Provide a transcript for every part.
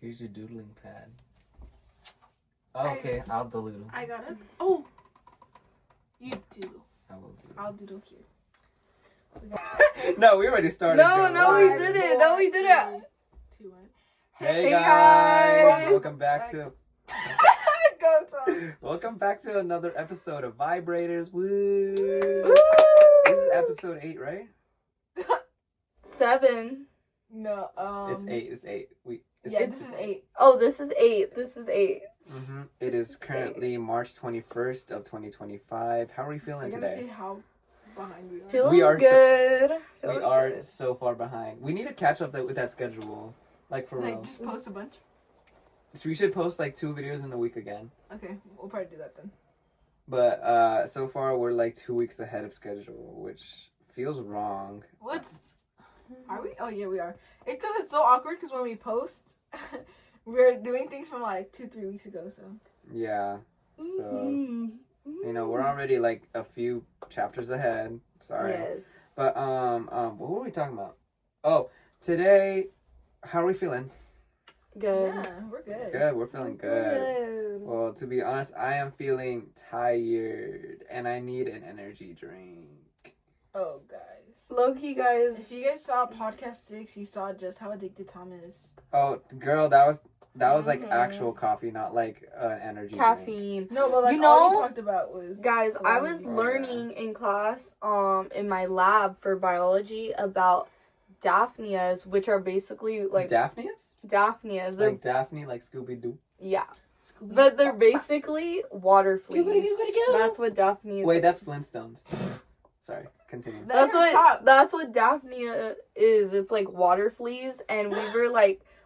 Here's your doodling pad. Oh, okay, I'll doodle. I got it. Oh! You doodle. I will doodle. I'll doodle here. No, we already started. No, we didn't. No, we didn't. 2, 1. Hey, guys. guys! Welcome back to... Go, Tom. Welcome back to another episode of Vibrators. Woo! This is episode 8, right? 7. No, It's 8. It's 8. This is 8. Oh, this is 8. This is 8. Mm-hmm. It is currently March 21st of 2025. How are we feeling You're gonna see today? how behind we are. Feeling We are good. We Feeling are good. so far behind. We need to catch up with that schedule. Like, for real. Like, just post a bunch. So we should post, like, 2 videos in a week again. Okay, we'll probably do that then. But, so far, we're, like, 2 weeks ahead of schedule, which feels wrong. What's... Are we? Oh, yeah, we are. It's because it's so awkward because when we post, we're doing things from, like, 2-3 weeks ago, so... Yeah. So, Mm-hmm. you know, we're already, like, a few chapters ahead. Sorry. Yes. But, what were we talking about? Oh, today, how are we feeling? Good. Yeah, we're good. Good, we're feeling good. Well, to be honest, I am feeling tired, and I need an energy drink. Oh, guys. Low-key, guys. If you guys saw podcast 6, you saw just how addicted Tom is. Oh, girl, that was like Mhm. actual coffee, not like an energy drink. Caffeine. No, but like You all know, you talked about was... Guys, I was Calories. learning in class, in my lab for biology about daphnias, which are basically like Daphnias? daphnias. They're Like Daphne, like Scooby-Doo? yeah, but they're basically water fleas. That's what daphnia is. Wait, that's Flintstones. Sorry, continue. That's what daphnia is. It's like water fleas, and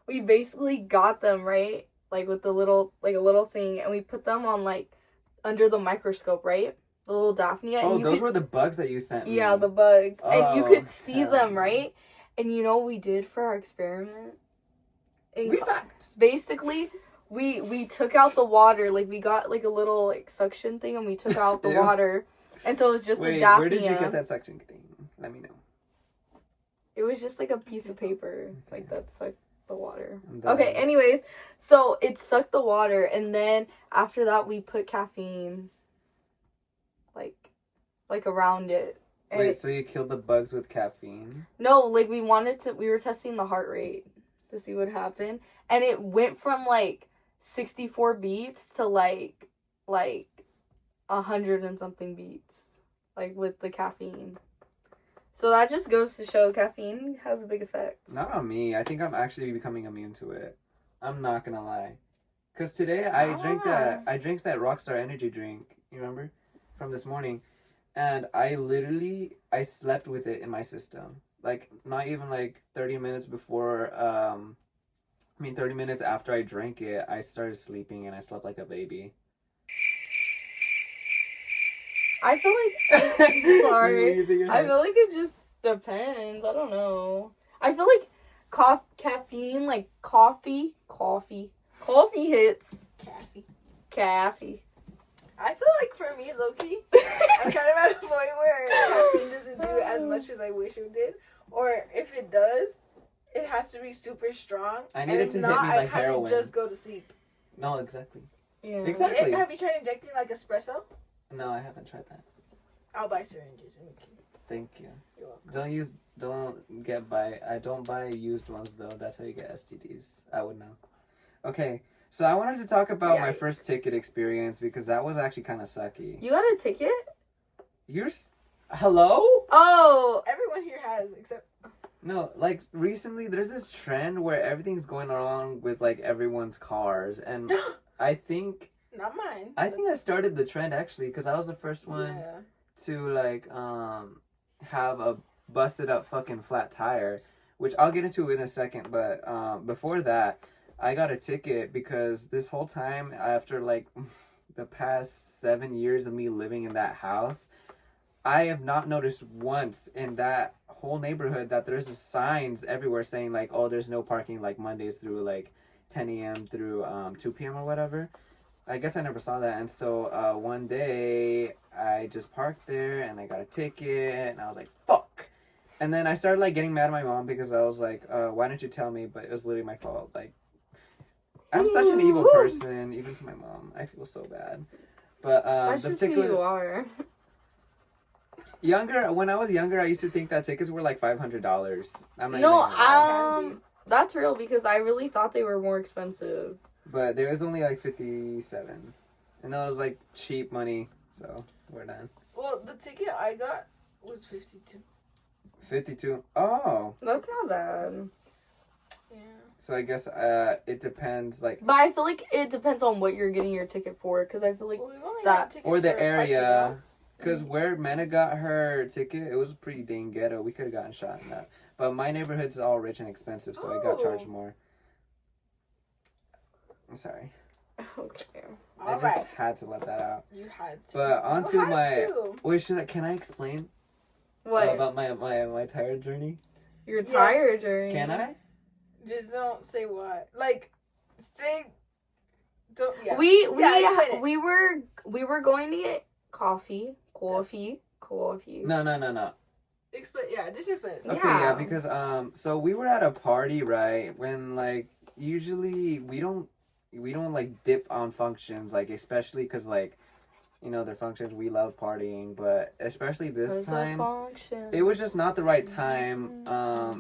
we basically got them right, like with a little thing, and we put them on like under the microscope, right? The little daphnia. Oh, and those were the bugs that you sent me. Yeah, the bugs, and you could see hell them, no. right? And you know what we did for our experiment? We fucked. Basically, we took out the water, like we got like a little like suction thing, and we took out the Ew. water, and so it was just Wait, a daphnia. where did you get that suction thing? Let me know. It was just like a piece of paper, like that sucked the water. I'm done. Okay, anyways, so it sucked the water, and then after that we put caffeine, like around it. And Wait, so you killed the bugs with caffeine? no, like we were testing the heart rate to see what happened, and it went from like 64 beats to like 100 and something beats, like with the caffeine. So that just goes to show caffeine has a big effect. Not on me. I think I'm actually becoming immune to it. I'm not gonna lie. Cause today I drank that Rockstar energy drink. You remember? From this morning. And I slept with it in my system. Like, not even like 30 minutes before, 30 minutes after I drank it, I started sleeping and I slept like a baby. I feel like, sorry, Using your I head. feel like it just depends. I don't know. I feel like caffeine, like coffee hits. Caffeine. I feel like for me, low-key, I'm kind of at a point where caffeine doesn't do as much as I wish it did. Or if it does, it has to be super strong. I need it to hit me like I heroin. just go to sleep. No, exactly. Yeah. Exactly. Have you tried injecting like espresso? No, I haven't tried that. I'll buy syringes. And we can... Thank you. You're welcome. I don't buy used ones though. That's how you get STDs. I would know. Okay, so I wanted to talk about my Yikes. first ticket experience because that was actually kind of sucky. You got a ticket? Hello? Oh, Everyone here has, except... No, like recently there's this trend where everything's going wrong with like everyone's cars, and I think Not mine. I started the trend actually because I was the first one Yeah. to like have a busted up fucking flat tire, which I'll get into in a second, but before that I got a ticket because this whole time after like the past 7 years of me living in that house, I have not noticed once in that whole neighborhood that there's signs everywhere saying like, oh, there's no parking like Mondays through like 10 a.m. through 2 p.m. or whatever. I guess I never saw that. And so one day I just parked there and I got a ticket and I was like, fuck. And then I started like getting mad at my mom because I was like, why didn't you tell me? But it was literally my fault. Like, I'm such an evil person, even to my mom. I feel so bad. But That's the just who ticket you are. when I was younger, I used to think that tickets were like $500. I'm not No, even gonna lie. that's real because I really thought they were more expensive. But there was only like 57, and that was like cheap money. So we're done. Well, the ticket I got was 52. 52. Oh, That's not bad. Yeah. so I guess it depends, like, But I feel like it depends on what you're getting your ticket for because I feel like Well, we've only that- got tickets or the for a parking area. lot. Because where Mena got her ticket, it was pretty dang ghetto. We could have gotten shot in that. But my neighborhood's all rich and expensive, so I got charged more. I'm sorry. Okay. I just had to let that out. You had to. But onto You had my... to. Wait, can I explain What? about my tire journey? Your Yes. tire journey. Can I? Just don't say what. Like, say. Don't. Yeah. We explain it. we were going to get coffee. No. Explain. Yeah, just explain it. Okay, Yeah. yeah, because so we were at a party, right? When like usually we don't like dip on functions, like especially because like they're functions, we love partying, but especially this time it was just not the right time.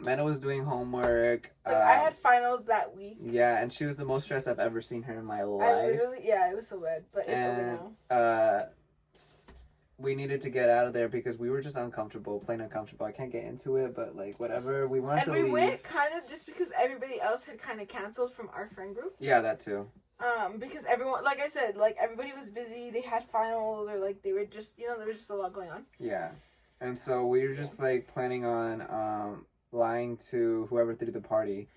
Mena was doing homework. Like, I had finals that week. Yeah, and she was the most stressed I've ever seen her in my I life. literally, it was so bad, but it's over now. We needed to get out of there because we were just plain uncomfortable. I can't get into it, but like whatever. We wanted to leave. And we went kind of just because everybody else had kind of canceled from our friend group. Yeah, that too. Because everyone, like I said, like everybody was busy. They had finals, or like they were just, there was just a lot going on. Yeah, and so we were just like planning on lying to whoever threw the party,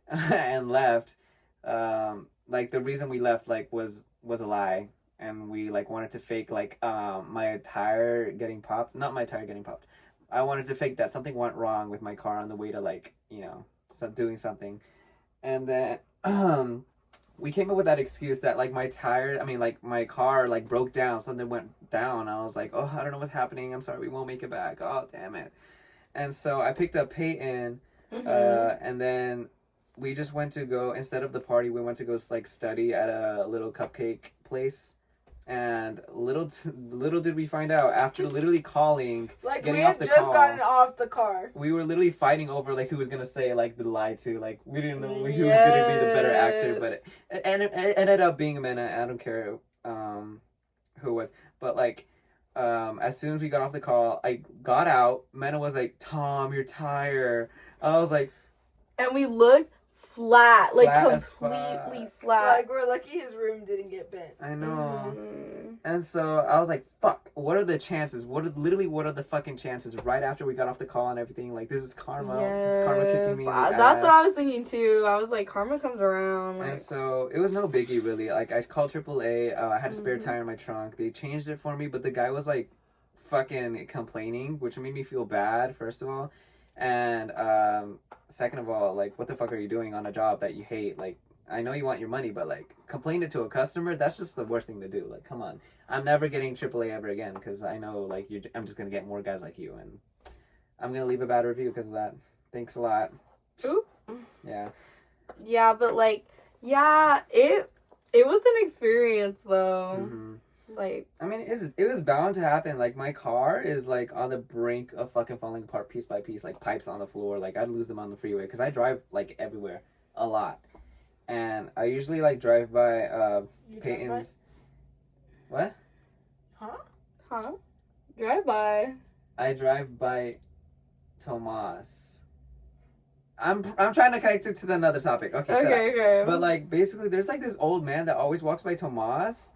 and left. Like the reason we left like was a lie. And we like wanted to fake like my tire getting popped. Not my tire getting popped. I wanted to fake that something went wrong with my car on the way to like doing something, and then we came up with that excuse that like my car like broke down. Something went down. I was like, oh, I don't know what's happening. I'm sorry, we won't make it back. Oh, damn it. And so I picked up Peyton, and then we just went to go, instead of the party, we went to go like study at a little cupcake place. And little did we find out, after literally calling, like getting we off had the just call, gotten off the car. we were literally fighting over like who was gonna say like the lie to. Like we didn't know who was gonna be the better actor, but it ended up being Mena. I don't care who it was, but like as soon as we got off the call, I got out. Mena was like, "Tom, your tire." I was like, and we looked flat, like as completely fuck. flat. Like, we're lucky his room didn't get bent. I know. Mhm. And so I was like, fuck, what are the chances? What are the fucking chances? Right after we got off the call and everything, like, this is karma. This is karma kicking me in the That's ass. what I was thinking too. I was like, karma comes around. Like, And so it was no biggie, really. Like, I called AAA. I had a spare tire in my trunk. They changed it for me, but the guy was like fucking complaining, which made me feel bad, first of all. And second of all, like, what the fuck are you doing on a job that you hate? Like, I know you want your money, but like, complain it to a customer, that's just the worst thing to do. Like, come on. I'm never getting AAA ever again, because I know, like, I'm just going to get more guys like you, and I'm going to leave a bad review because of that. Thanks a lot. Oop. Yeah. Yeah, but like, yeah, it was an experience though. Mm-hmm. Like, I mean, it was bound to happen. Like, my car is, like, on the brink of fucking falling apart piece by piece. Like, pipes on the floor. Like, I'd lose them on the freeway. Because I drive, like, everywhere. A lot. And I usually, like, drive by, Peyton's... What? Huh? drive by. I drive by Tomas. I'm trying to connect it to another topic. Okay, shut up. Okay. But, like, basically, there's, like, this old man that always walks by Tomas.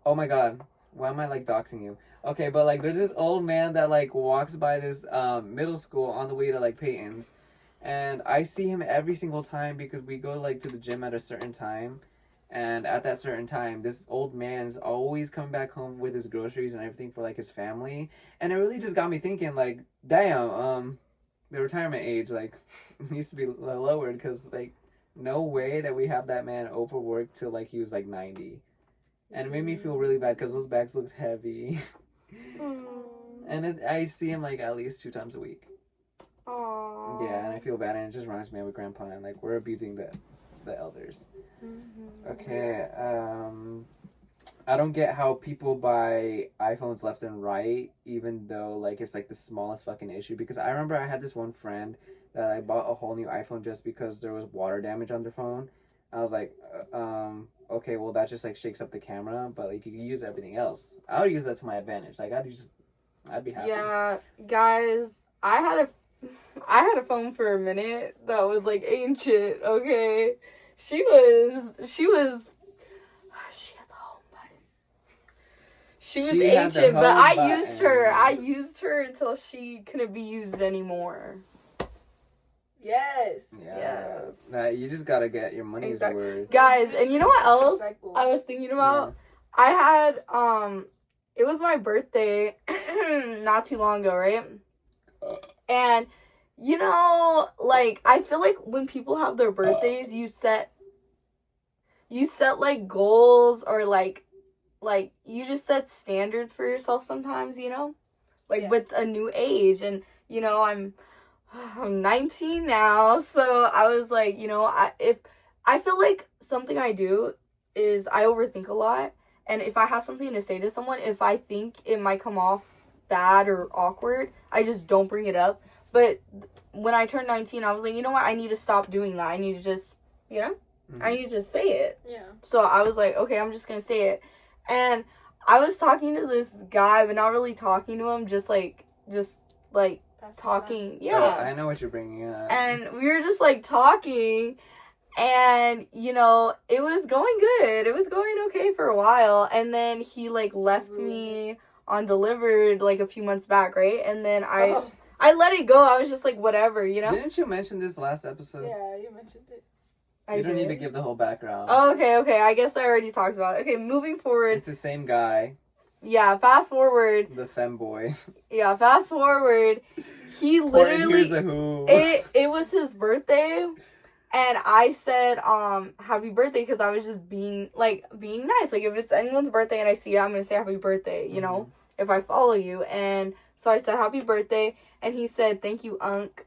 Oh my god. Why am I, like, doxing you? Okay, but, like, there's this old man that, like, walks by this middle school on the way to, like, Peyton's. And I see him every single time because we go, like, to the gym at a certain time. And at that certain time, this old man's always coming back home with his groceries and everything for, like, his family. And it really just got me thinking, like, damn, the retirement age, like, needs to be lowered because, like, no way that we have that man overworked till, like, he was, like, 90. And it made me feel really bad because those bags looked heavy. And I see him, like, at least 2 times a week. Aww. Yeah, and I feel bad, and it just reminds me of Grandpa, and, like, we're abusing the the elders. Mm-hmm. Okay. I don't get how people buy iPhones left and right, even though like it's like the smallest fucking issue. Because I remember I had this one friend that I bought a whole new iPhone just because there was water damage on their phone. I was like, okay, well that just like shakes up the camera, but like you can use everything else. I would use that to my advantage. Like I'd be happy. Yeah, guys, I had a phone for a minute that was like ancient. Okay, she had the home button. She was She had the ancient, but home I used her. button. I used her until she couldn't be used anymore. Yes. Yeah. Yes. You just gotta get your money's Exactly. worth. Guys, and you know what else Cycle. I was thinking about? I had it was my birthday not too long ago, right? And you know, like I feel like when people have their birthdays, you set like goals or like you just set standards for yourself sometimes, you know? Like with a new age, and you know, I'm 19 now, so I was like, you know, I feel like something I do is I overthink a lot, and if I have something to say to someone, if I think it might come off bad or awkward, I just don't bring it up. But when I turned 19, I was like, you know what, I need to stop doing that. I need to just, you know, I need to just say it. Yeah. So I was like, okay, I'm just gonna say it. And I was talking to this guy, but not really talking to him, just like talking. Yeah. Oh, I know what you're bringing up. And we were just like talking, and you know, it was going good. It was going okay for a while, and then he like left me undelivered like a few months back, right? And then I let it go. I was just like, whatever, you know. Didn't you mention this last episode? Yeah, you mentioned it. You don't need to give the whole background. Oh, okay. I guess I already talked about it. Okay, moving forward. It's the same guy. Yeah, fast forward. The femboy. Yeah, fast forward. He literally Here's a who. it was his birthday, and I said happy birthday because I was just being nice. Like if it's anyone's birthday and I see it, I'm gonna say happy birthday, you know, if I follow you. And so I said happy birthday, and he said thank you, Unc.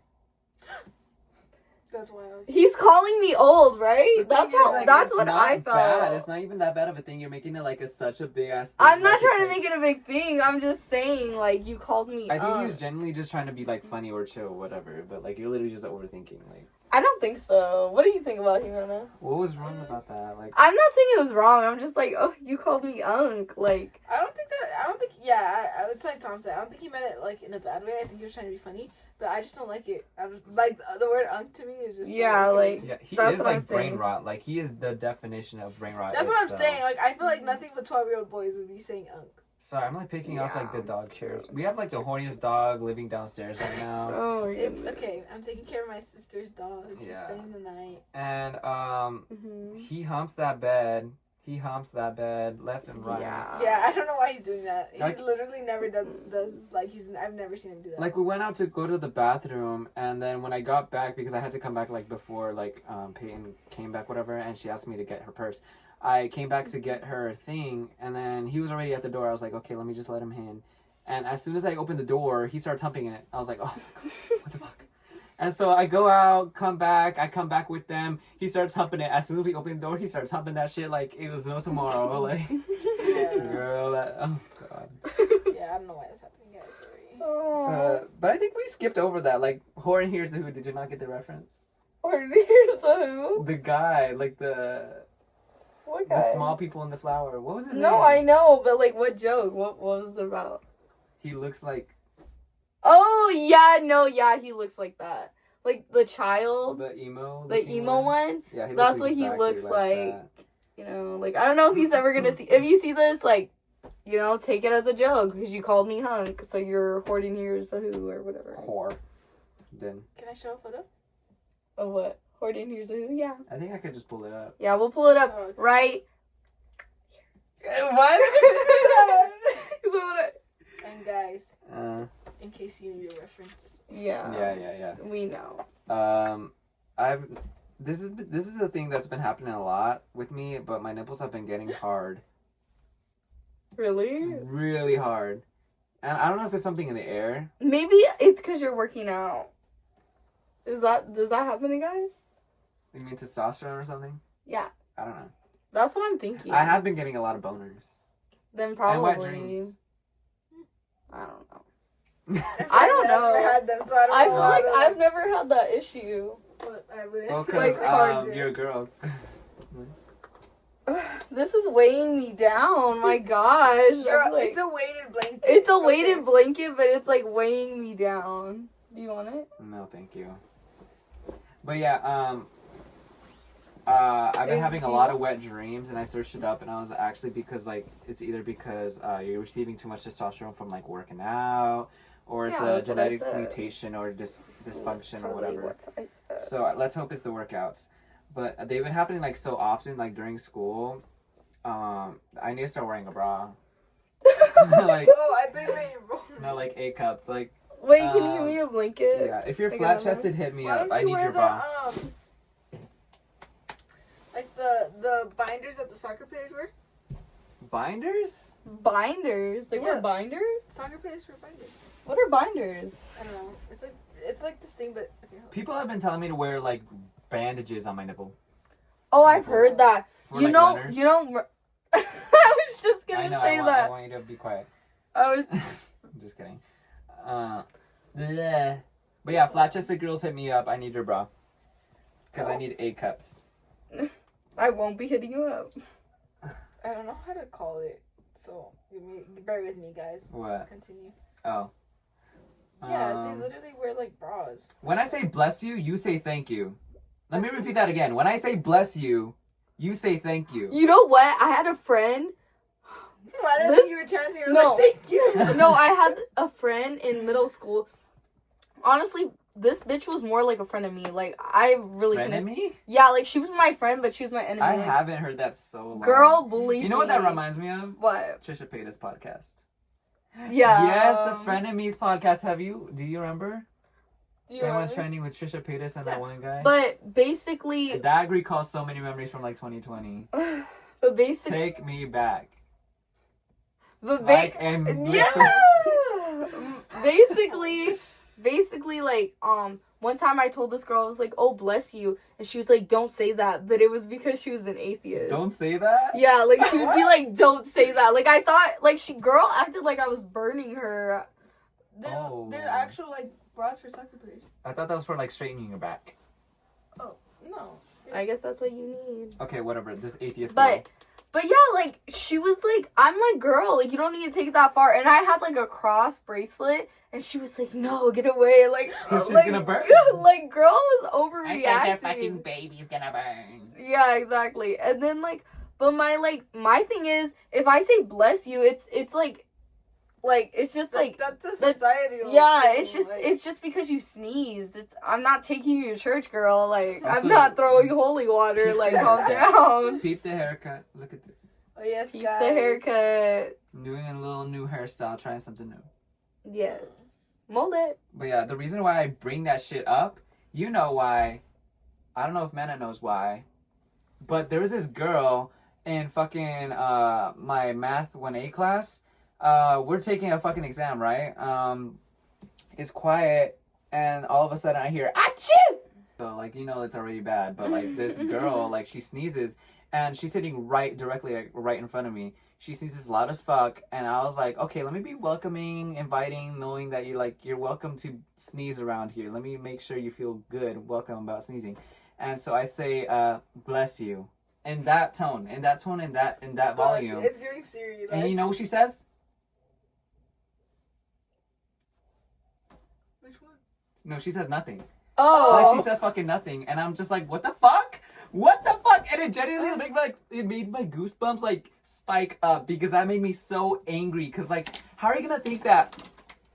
That's wild. He's calling me old, right? That's what I felt. Bad. It's not even that bad of a thing. You're making it like such a big ass thing. I'm not like, trying to make it a big thing. I'm just saying, like, you called me I think he was genuinely just trying to be like funny or chill, whatever. But like you're literally just overthinking. Like I don't think so. What do you think about Humana? what was wrong about that? Like I'm not saying it was wrong. I'm just like, oh, you called me Unc. Like I would tell Tom said, I don't think he meant it like in a bad way. I think he was trying to be funny. But I just don't like it. Like the word "unk" to me is just he is what like I'm brain saying. rot. Like he is the definition of brain rot. That's what I'm itself. saying. Like I feel like nothing but 12-year-old boys would be saying "unk." Sorry, I'm like picking off like the dog chairs. We have like the horniest dog living downstairs right now. Oh, It's okay. I'm taking care of my sister's dog. She's spending the night. And he humps that bed. He humps that bed left and right. Yeah, I don't know why he's doing that. He Like- literally never does like I've never seen him do that. Like we went out to go to the bathroom, and then when I got back, because I had to come back like before like Peyton came back, whatever, and she asked me to get her purse. I came back to get her thing, and then he was already at the door. I was like, okay, let me just let him in. And as soon as I opened the door, he starts humping it. I was like, oh my god, what the fuck? And so I go out, come back, I come back with them. He starts humping it. As soon as we open the door, he starts humping that shit like it was no tomorrow. Like, girl, oh god. Yeah, I don't know why that's happening, guys. Sorry. But I think we skipped over that. Like, Horn Here's a Who. Did you not get the reference? Horn Here's a Who? The guy, like the small people in the flower. What was his name? No, I know, but like, what joke? What was it about? He looks like. Oh yeah, he looks like that. Like the child, The emo one. Yeah, That's what he looks like. You know, like I don't know if he's ever gonna see. If you see this, like, you know, take it as a joke because you called me hunk, so you're hoarding Here's a Who or whatever. Whore. Then. Can I show a photo? Oh what? Hoarding Here's a Who? Yeah. I think I could just pull it up. Yeah, we'll pull it up right. Why did we do that? And guys, in case you need a reference. Yeah. We know. This is a thing that's been happening a lot with me, but my nipples have been getting hard. Really? Really hard. And I don't know if it's something in the air. Maybe it's because you're working out. Does that happen to guys? You mean testosterone or something? Yeah. I don't know. That's what I'm thinking. I have been getting a lot of boners. Then And probably. wet dreams. I don't know. I don't know. Never had them, so I don't I know. feel like I've never had that issue. But I wouldn't. Well, Like, because you're a girl. This is weighing me down. My gosh. Girl, I'm like, it's a weighted blanket. it's a weighted Okay. blanket, but it's like weighing me down. Do you want it? No, thank you. But yeah, I've been having a lot of wet dreams, and I searched it up, and I was actually because like it's either because you're receiving too much testosterone from like working out, or it's Yeah, a that's what I genetic said. mutation or dysfunction or Totally whatever. what I said. So let's hope it's the workouts. But they've been happening like so often, like during school. I need to start wearing a bra. Like Oh, I think that you're wrong. no, like A cups, like. Wait, can you give me a blanket? Yeah, if you're Like flat another- chested, hit me Why up. don't I you need wear your bra. like the binders that the soccer players wear? Binders? Binders? They Yeah. wear binders? Soccer players wear binders. What are binders? I don't know. It's like the same, but okay, hold on. People have been telling me to wear like bandages on my nipple. Oh, I've heard that. For, You like, know, runners. you know. I was just I gonna know. say I that. want you to be quiet. I was. I'm just kidding. Bleh. But yeah, flat chested girls hit me up. I need your bra. Because I need A cups. I won't be hitting you up. I don't know how to call it. So bear with me, guys. What? Continue. Oh. Yeah, they literally wear like bras. When I say bless you, you say thank you. Let me repeat that again. When I say bless you, you say thank you. You know what? I had a friend. I didn't This- think you were chanting. I was No. like, thank you. No, I had a friend in middle school. Honestly, this bitch was more like a friend of me. Like, I really couldn't. Enemy? Yeah, like, she was my friend, but she was my enemy. I Like, haven't heard that so long. girl, believe me. You know what that reminds me of? What? Trisha Paytas podcast. Yeah. Yes, the Frenemies podcast. Do you remember? Do you They went remember? trending with Trisha Paytas and that one guy. But basically, That recalls so many memories from like 2020. but basically, Take me back. but Like and yeah. listen. basically, like, one time I told this girl, I was like, "Oh, bless you," and she was like, "Don't say that," but it was because she was an atheist. Don't say that. Yeah, like she would be like, "Don't say that." Like I thought, like girl acted like I was burning her. They're actual like bras for soccer players. I thought that was for like straightening your back. No. I guess that's what you need. Okay, whatever. This atheist girl. But yeah, like she was like, I'm like, girl, like you don't need to take it that far. And I had like a cross bracelet, and she was like, no, get away, like 'Cause she's like, gonna burn. Like girl was overreacting. baby's gonna burn. Yeah, exactly. And then like, but my thing is, if I say bless you, it's like it's just like. That's a society. Yeah, thing, it's just like- it's just because you sneezed. I'm not taking you to church, girl. Like Also- I'm not throwing holy water. Like calm down. Peep the haircut. Look at this. Oh yes, Keep guys. the haircut. Doing a little new hairstyle, trying something new. Yes, mold it. But yeah, the reason why I bring that shit up, you know why. I don't know if Mana knows why. But there was this girl in fucking my math 1A class. We're taking a fucking exam, right? It's quiet, and all of a sudden I hear achoo. So like it's already bad, but like this girl, like she sneezes, and she's sitting directly like, right in front of me. She sneezes loud as fuck, and I was like, okay, let me be welcoming, inviting, knowing that you're welcome to sneeze around here. Let me make sure you feel good, welcome about sneezing. And so I say, bless you, in that tone, in that volume. It's giving Siri. Like, And you know what she says? which one? No, she says nothing. Oh, Like she says fucking nothing, and I'm just like, what the fuck? What the fuck? And it genuinely made my goosebumps like spike up because that made me so angry. Cause like, how are you gonna think that?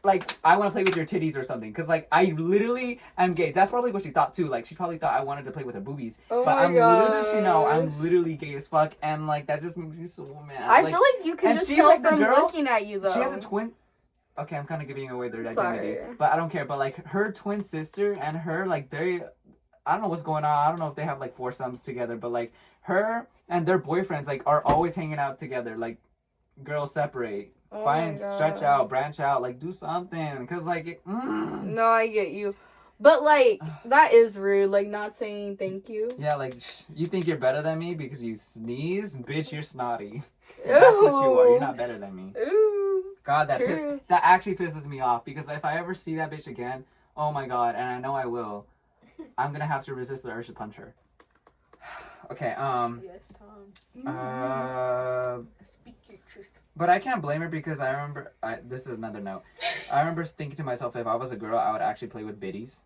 Like, I want to play with your titties or something. Cause like, I literally am gay. That's probably what she thought too. Like, she probably thought I wanted to play with her boobies. Oh but my I'm God. I'm literally gay as fuck, and like that just makes me so mad. I feel like you can and just she's tell like the from girl- looking at you though. She has a twin. Okay, I'm kind of giving away their identity, Sorry. but I don't care. But like her twin sister and her, like I don't know what's going on. I don't know if they have like foursomes together, but like her and their boyfriends like are always hanging out together. Like, girls separate, Oh find, my God. stretch out, branch out, like do something. Cause like, No, I get you. But like that is rude. Like not saying thank you. Yeah, like you think you're better than me because you sneeze, bitch. You're snotty. That's what you are. You're not better than me. Ooh. God, that True. that actually pisses me off because if I ever see that bitch again, oh my god, and I know I will, I'm gonna have to resist the urge to punch her. Okay, Yes, Tom. Speak your truth. But I can't blame her because I remember, this is another note. I remember thinking to myself, if I was a girl, I would actually play with biddies.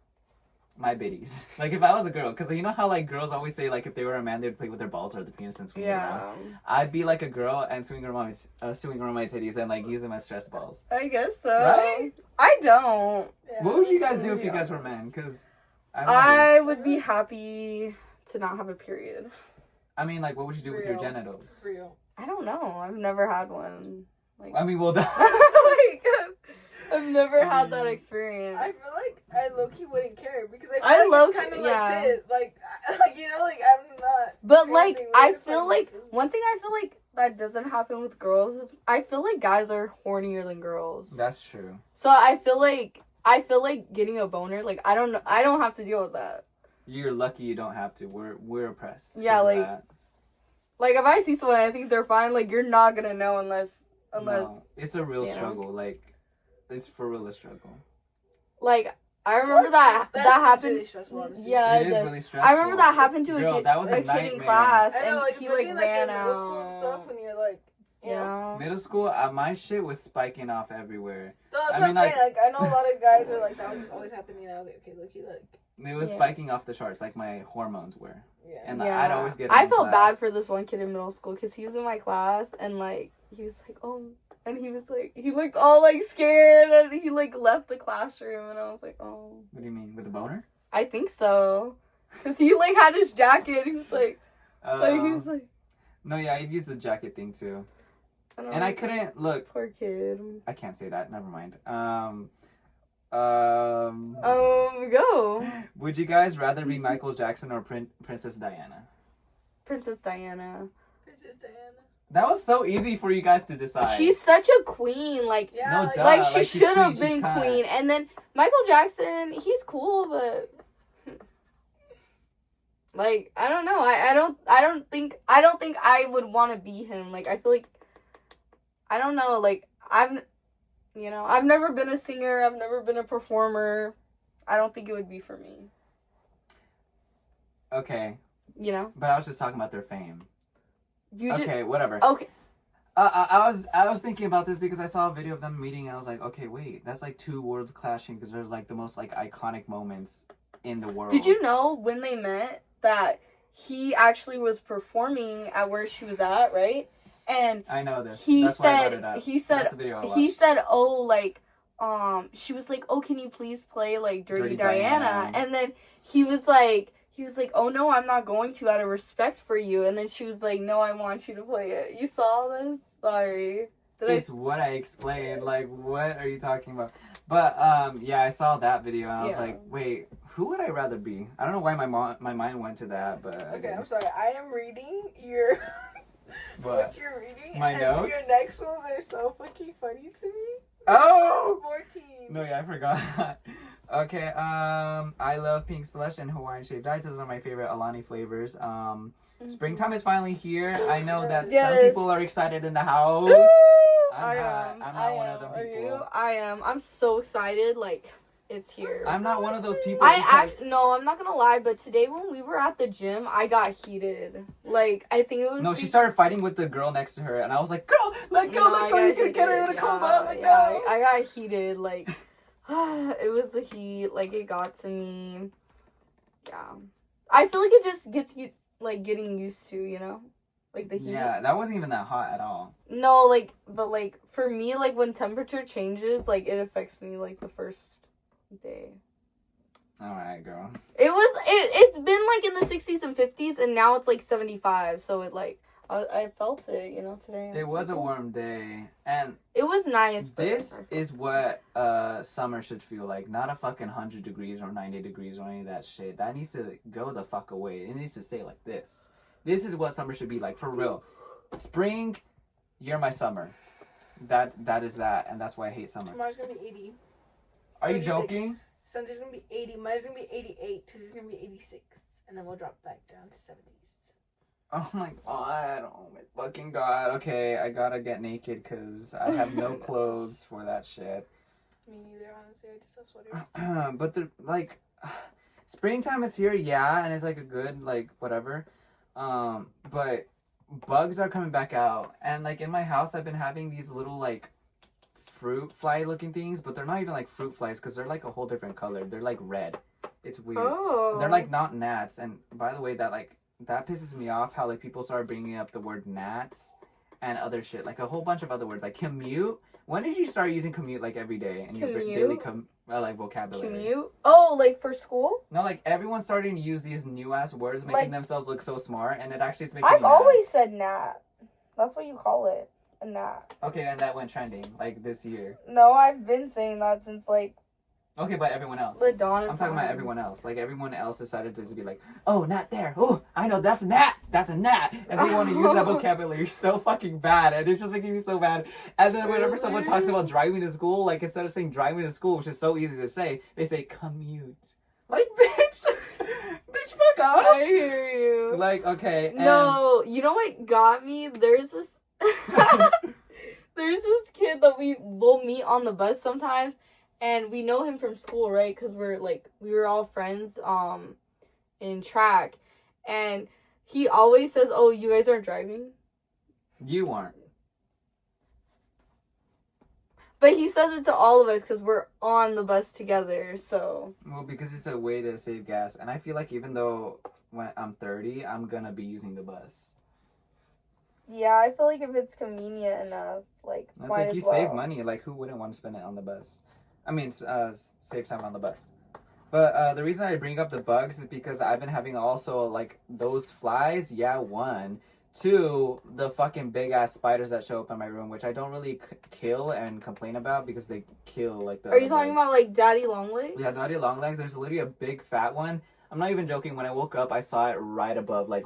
My biddies. Like, if I was a girl, because you know how, like, girls always say, like, if they were a man, they would play with their balls or the penis and swing it around? I'd be like a girl and swing around my titties and, like, use them as stress balls. I guess so. Right? I don't. Yeah, What would you guys do if you guys were men? Because I would be happy to not have a period. I mean, like, what would you do with your genitals? Real. I don't know. I've never had one. Like, I mean, well, like, I've never had that experience. I feel like I low-key wouldn't care because I I feel like love it's kind of yeah. like this. Like, you know, like, I'm not... But, like, anything I weird, feel like, one thing I feel like that doesn't happen with girls is I feel like guys are hornier than girls. That's true. So I feel like getting a boner, like, I don't have to deal with that. You're lucky you don't have to. We're oppressed. Yeah, like, if I see someone I think they're fine, like, you're not gonna know unless no, it's a real you know. struggle. Like, it's for real a struggle. Like, I remember that happened. Really stressful, honestly. Yeah, It is really stressful. I remember that happened to Girl, a that was a kid in nightmare. class, I know, and like, he especially, like like, ran in middle school and out. stuff when you're like, you know. Yeah. Middle school, my shit was spiking off everywhere. No, that's I what mean, I'm saying. Like, I know a lot of guys are like, that was just always happening. And I was like, okay, look, It was Yeah. spiking off the charts, like my hormones were. yeah. And Yeah. I'd always get. I in felt class. bad for this one kid in middle school because he was in my class and like he was like, oh, and he was like, he looked all like scared and he like left the classroom and I was like, oh. What do you mean with a boner? I think so, because he like had his jacket. He was like he was like. No, yeah, I'd use the jacket thing too, And and I couldn't look. Poor kid. I can't say that. Never mind. Go. Would you guys rather be Michael Jackson or Princess Diana? Princess Diana. Princess Diana. That was so easy for you guys to decide. She's such a queen. Like, Yeah, No like, doubt. like she like, she's should have queen, she's been kind. queen. And then Michael Jackson, he's cool, but like I don't know. I don't think I would want to be him. Like I feel like I don't know. Like I've never been a singer. I've never been a performer. I don't think it would be for me. Okay, You know. but I was just talking about their fame. Okay, whatever. Okay. I was thinking about this because I saw a video of them meeting and I was like, okay, wait, that's like two worlds clashing because there's like the most like iconic moments in the world. Did you know when they met that he actually was performing at where she was at, right? And I know this. he That's why I said brought it up. he said That's the video I he watched. said, oh, like she was like, oh, can you please play like Dirty Diana? And then he was like, oh no, I'm not going to out of respect for you. And then she was like, no, I want you to play it. You saw this? Sorry. It's what I explained. Like, what are you talking about? But yeah, I saw that video and I was like, wait, who would I rather be? I don't know why my mind went to that, but okay, I'm sorry. I am reading your what you're reading. My and notes? Your next ones are so fucking funny to me. Oh! 14. No, yeah, I forgot. Okay, I love Pink Slush and Hawaiian Shaved Ice. Those are my favorite Alani flavors. Springtime is finally here. I know that some people are excited in the house. I'm not one of them people. I am. I'm so excited. Like, it's here. I'm not one of those people. No, I'm not gonna lie, but today when we were at the gym, I got heated. Like, I think it was... No, she started fighting with the girl next to her, and I was like, girl, let go, let go, you can get her in a coma. Like, no. I got heated, like... it was the heat, like it got to me. Yeah, I feel like it just gets you like getting used to, you know, like the heat. Yeah, that wasn't even that hot at all. No, like, but like for me, like when temperature changes, like it affects me like the first day. All right, girl. It's been like in the 60s and 50s, and now it's like 75. So it like I felt it, you know, today. It was a warm day, and it was nice. This is what summer should feel like. Not a fucking 100 degrees or 90 degrees or any of that shit. That needs to go the fuck away. It needs to stay like this. This is what summer should be like, for real. Spring, you're my summer. That is that, and that's why I hate summer. Tomorrow's gonna be 80. Are you 76. joking? Sandra's gonna be 80. Maya's gonna be 88. Tuesday's gonna be 86. And then we'll drop back down to 70s. Oh my god. Oh my fucking god. Okay, I gotta get naked because I have no clothes for that shit. Me neither, honestly. I just have sweaters. But the like, springtime is here, yeah, and it's like a good like whatever. But bugs are coming back out, and like in my house, I've been having these little like fruit fly looking things, but they're not even like fruit flies because they're like a whole different color. They're like red. It's weird. Oh. They're like not gnats, and by the way, that pisses me off. How like people start bringing up the word gnats and other shit, like a whole bunch of other words, like commute. When did you start using commute like every day in your daily like vocabulary? Commute? Oh, like for school? No, like everyone's starting to use these new ass words, making Like- themselves look so smart, and it actually is making me I've mad. always said gnat. That's what you call it. A gnat. Okay, and that went trending like this year. No, I've been saying that since like Okay, but everyone else. the dawn of I'm talking about time. everyone else. Like everyone else decided to be like, oh, not there. Oh, I know that's a gnat. That's a gnat. And they want to use that vocabulary so fucking bad, and it's just making me so bad. And then whenever someone talks about driving to school, like instead of saying driving to school, which is so easy to say, they say commute. Like, bitch, bitch, fuck off. I hear you. Like, okay. And No, you know what got me? There's this kid that we'll meet on the bus sometimes, and we know him from school, right? Because we were all friends in track, and he always says, "Oh, you guys aren't driving." You aren't. But he says it to all of us because we're on the bus together. So Well, because it's a way to save gas, and I feel like even though when I'm 30, I'm gonna be using the bus. yeah, I feel like if it's convenient enough, like It's might like as you well. save money. Like who wouldn't want to spend it on the bus? I mean, save time on the bus. But the reason I bring up the bugs is because I've been having also like those flies. Yeah, one. Two, the fucking big ass spiders that show up in my room, which I don't really kill and complain about because they kill like the. Are you other talking bugs. about like daddy long legs? Yeah, daddy long legs. There's literally a big fat one. I'm not even joking. When I woke up, I saw it right above, like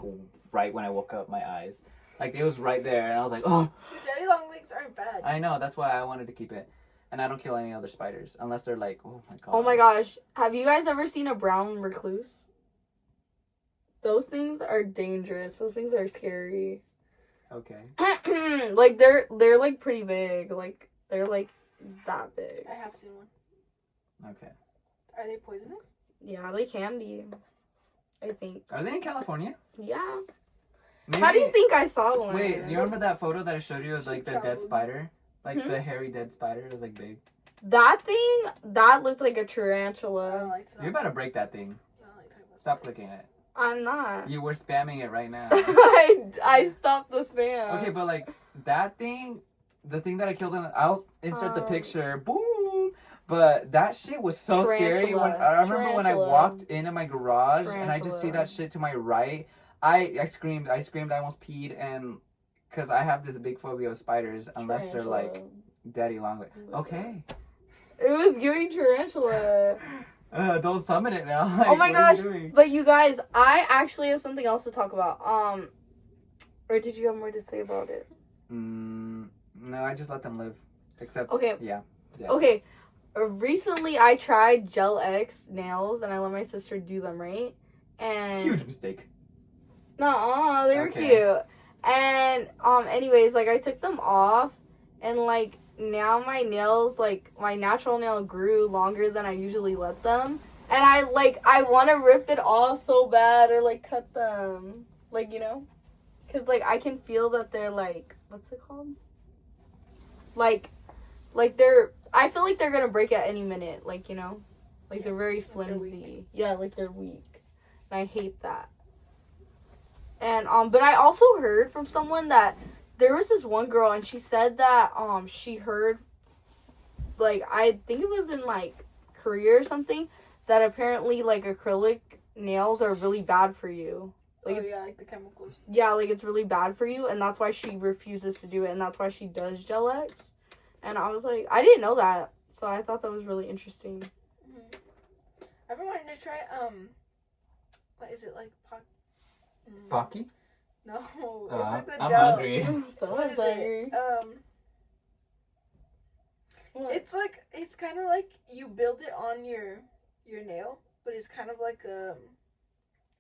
right when I woke up, my eyes. Like it was right there, and I was like, oh. Daddy long legs aren't bad. I know. That's why I wanted to keep it, and I don't kill any other spiders unless they're like, oh my god. Oh my gosh. Have you guys ever seen a brown recluse? Those things are dangerous. Those things are scary. Okay. Like they're like pretty big. Like they're like that big. I have seen one. Okay. Are they poisonous? Yeah, they can be. I think. Are they in California? Yeah. Maybe... How do you think I saw one? Wait, you remember that photo that I showed you of like the dead Probably. spider? Like Hmm? the hairy dead spider? It was like big. That thing, that looks like a I don't tarantula. like to You're about to break that thing. I don't like talking about Stop spiders. clicking it. I'm not. You were spamming it right now. I stopped the spam. Okay, but like that thing, the thing that I killed, I'll insert the picture. Boom. But that shit was so scary. When Tarantula. I remember when I Tarantula. walked into my garage and I just see Tarantula. that shit to my right, I screamed. I almost peed, and because I have this big phobia of spiders, unless they're like Tarantula. daddy long leg. Okay. It was giving tarantula. Don't summon it now. Like, Oh my what are you gosh. doing? But you guys, I actually have something else to talk about. Or did you have more to say about it? No, I just let them live. Except, Okay. Yeah. Okay. Recently, I tried Gel X nails, and I let my sister do them, right? And Huge mistake. no, they were Okay. cute. And anyways, like I took them off, and like now my nails, like my natural nail grew longer than I usually let them, and I want to rip it off so bad or like cut them, like, you know, cause like I can feel that they're like, what's it called? Like they're, I feel like they're gonna break at any minute, like, you know, like they're very Like they're flimsy. weak. Yeah, like they're weak, and I hate that. And but I also heard from someone that there was this one girl, and she said that she heard, like, I think it was in like Korea or something, that apparently like acrylic nails are really bad for you. Like Oh it's, yeah, like the chemicals. yeah, like it's really bad for you, and that's why she refuses to do it, and that's why she does Gel X. And I was like, I didn't know that, so I thought that was really interesting. Mm-hmm. I've been wanting to try what is it, like Pocky? No, it's like the I'm gel. hungry. What Someone's is hungry. it? What? It's like, it's kind of like you build it on your your nail, but it's kind of like a.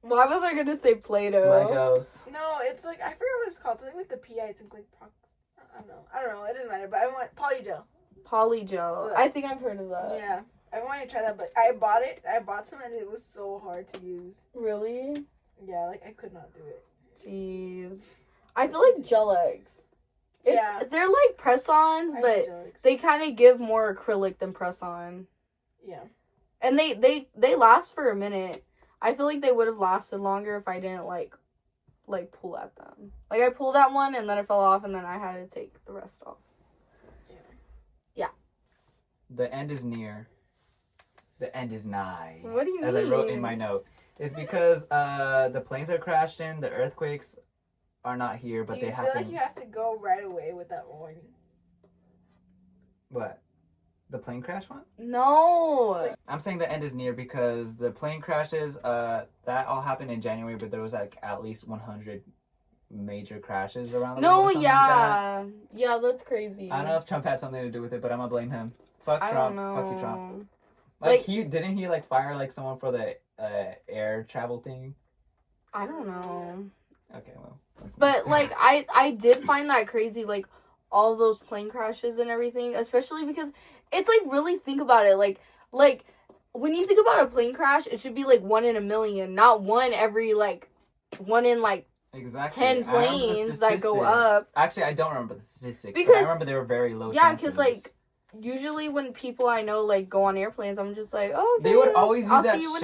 Why was I gonna say Play-Doh? Legos. No, it's like I forgot what it's called. Something with the P. I think like I don't know. It doesn't matter. But I want polygel. Polygel. I think I've heard of that. Yeah, I wanted to try that, but I bought it. I bought some, and it was so hard to use. Really? Yeah, like I could not do it. Jeez. I feel like Gel-X. They're like press-ons, but they kind of give more acrylic than press-on. Yeah. And they last for a minute. I feel like they would have lasted longer if I didn't like pull at them. Like I pulled at one and then it fell off and then I had to take the rest off. Yeah. The end is near. The end is nigh. What do you mean? As I wrote in my note. It's because the planes are crashing, the earthquakes are not here, but they happen. I feel like you have to go right away with that warning. What? The plane crash one? No. I'm saying the end is near because the plane crashes, that all happened in January, but there was like at least 100 major crashes around the world. No, yeah. Yeah, that's crazy. I don't know if Trump had something to do with it, but I'm gonna blame him. Fuck I Trump. don't know. Fuck you, Trump. Like he didn't he like fire like someone for the air travel thing? I don't know. Okay, well. But like I did find that crazy, like all those plane crashes and everything, especially because it's like really think about it, like when you think about a plane crash, it should be like 1 in a million, not one every like 1 in like exactly 10 planes that go up. Actually, I don't remember the statistics, because but I remember they were very low. Yeah, because like usually when people I know like go on airplanes, I'm just like, oh, okay, they would always use that shit.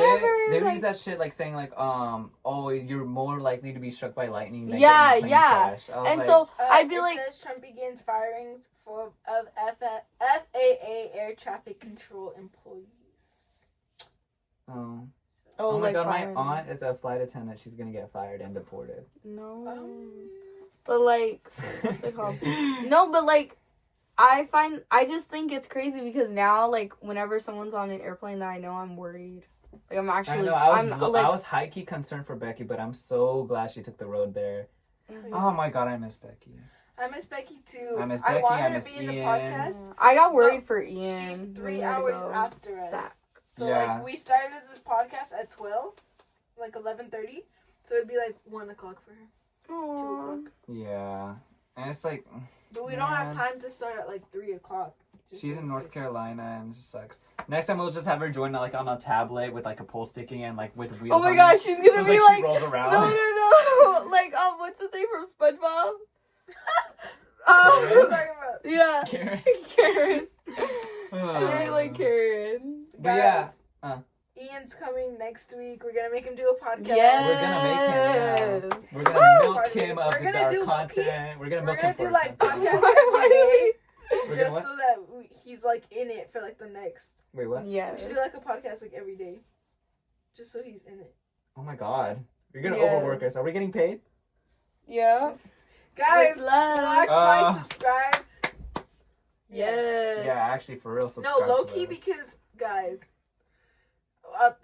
They would use that shit like saying like oh, you're more likely to be struck by lightning than getting a plane crash. And like, so I'd be it like, says Trump begins firings of FAA air traffic control employees. Oh my like god, firing. my aunt is a flight attendant. She's gonna get fired and deported. No. But like, what's it called? No, but like, I just think it's crazy because now, like, whenever someone's on an airplane that I know, I'm worried. Like, I'm actually, I was high-key concerned for Becky, but I'm so glad she took the road there. Mm-hmm. Oh my god, I miss Becky. I miss Becky too. I miss Becky, want her I miss to be Ian. in the podcast. I got worried for Ian. She's 3 hours after us. back. So like we started this podcast at 12, like 11:30. So it'd be like 1 o'clock for her. Aww. 2 o'clock. Yeah. And it's like, but we don't have time to start at like 3 o'clock. She's in North Carolina and it just sucks. Next time we'll just have her join like on a tablet with like a pole sticking and like with wheels. Oh my gosh, she's gonna be like, she rolls around. No, like what's the thing from SpongeBob? What are you talking about? Yeah, Karen. Karen. She's like Karen. But yeah. Ian's coming next week. We're gonna make him do a podcast. Yes. We're gonna milk him of our content. We're gonna do like podcasts every day. Just so that he's like in it for like the next. Wait, what? Yeah. We should do like a podcast like every day. Just so he's in it. Oh my god. You're gonna overwork us. Are we getting paid? Yeah. Guys, watch, like, subscribe. Yes. Yeah, actually, for real, subscribe. No, low key, because guys,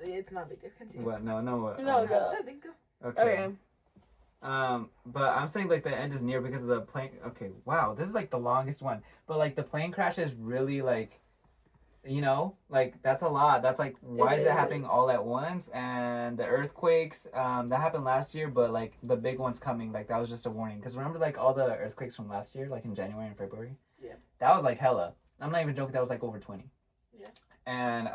it's not a big deal. Continue. What? No. No, I think. Okay. But I'm saying like the end is near because of the plane. Okay, wow, this is like the longest one. But like the plane crash is really like, you know, like that's a lot. That's like, why is it happening all at once? And the earthquakes, that happened last year, but like the big one's coming. Like that was just a warning. Because remember like all the earthquakes from last year, like in January and February. Yeah. That was like hella. I'm not even joking. That was like over 20. Yeah. And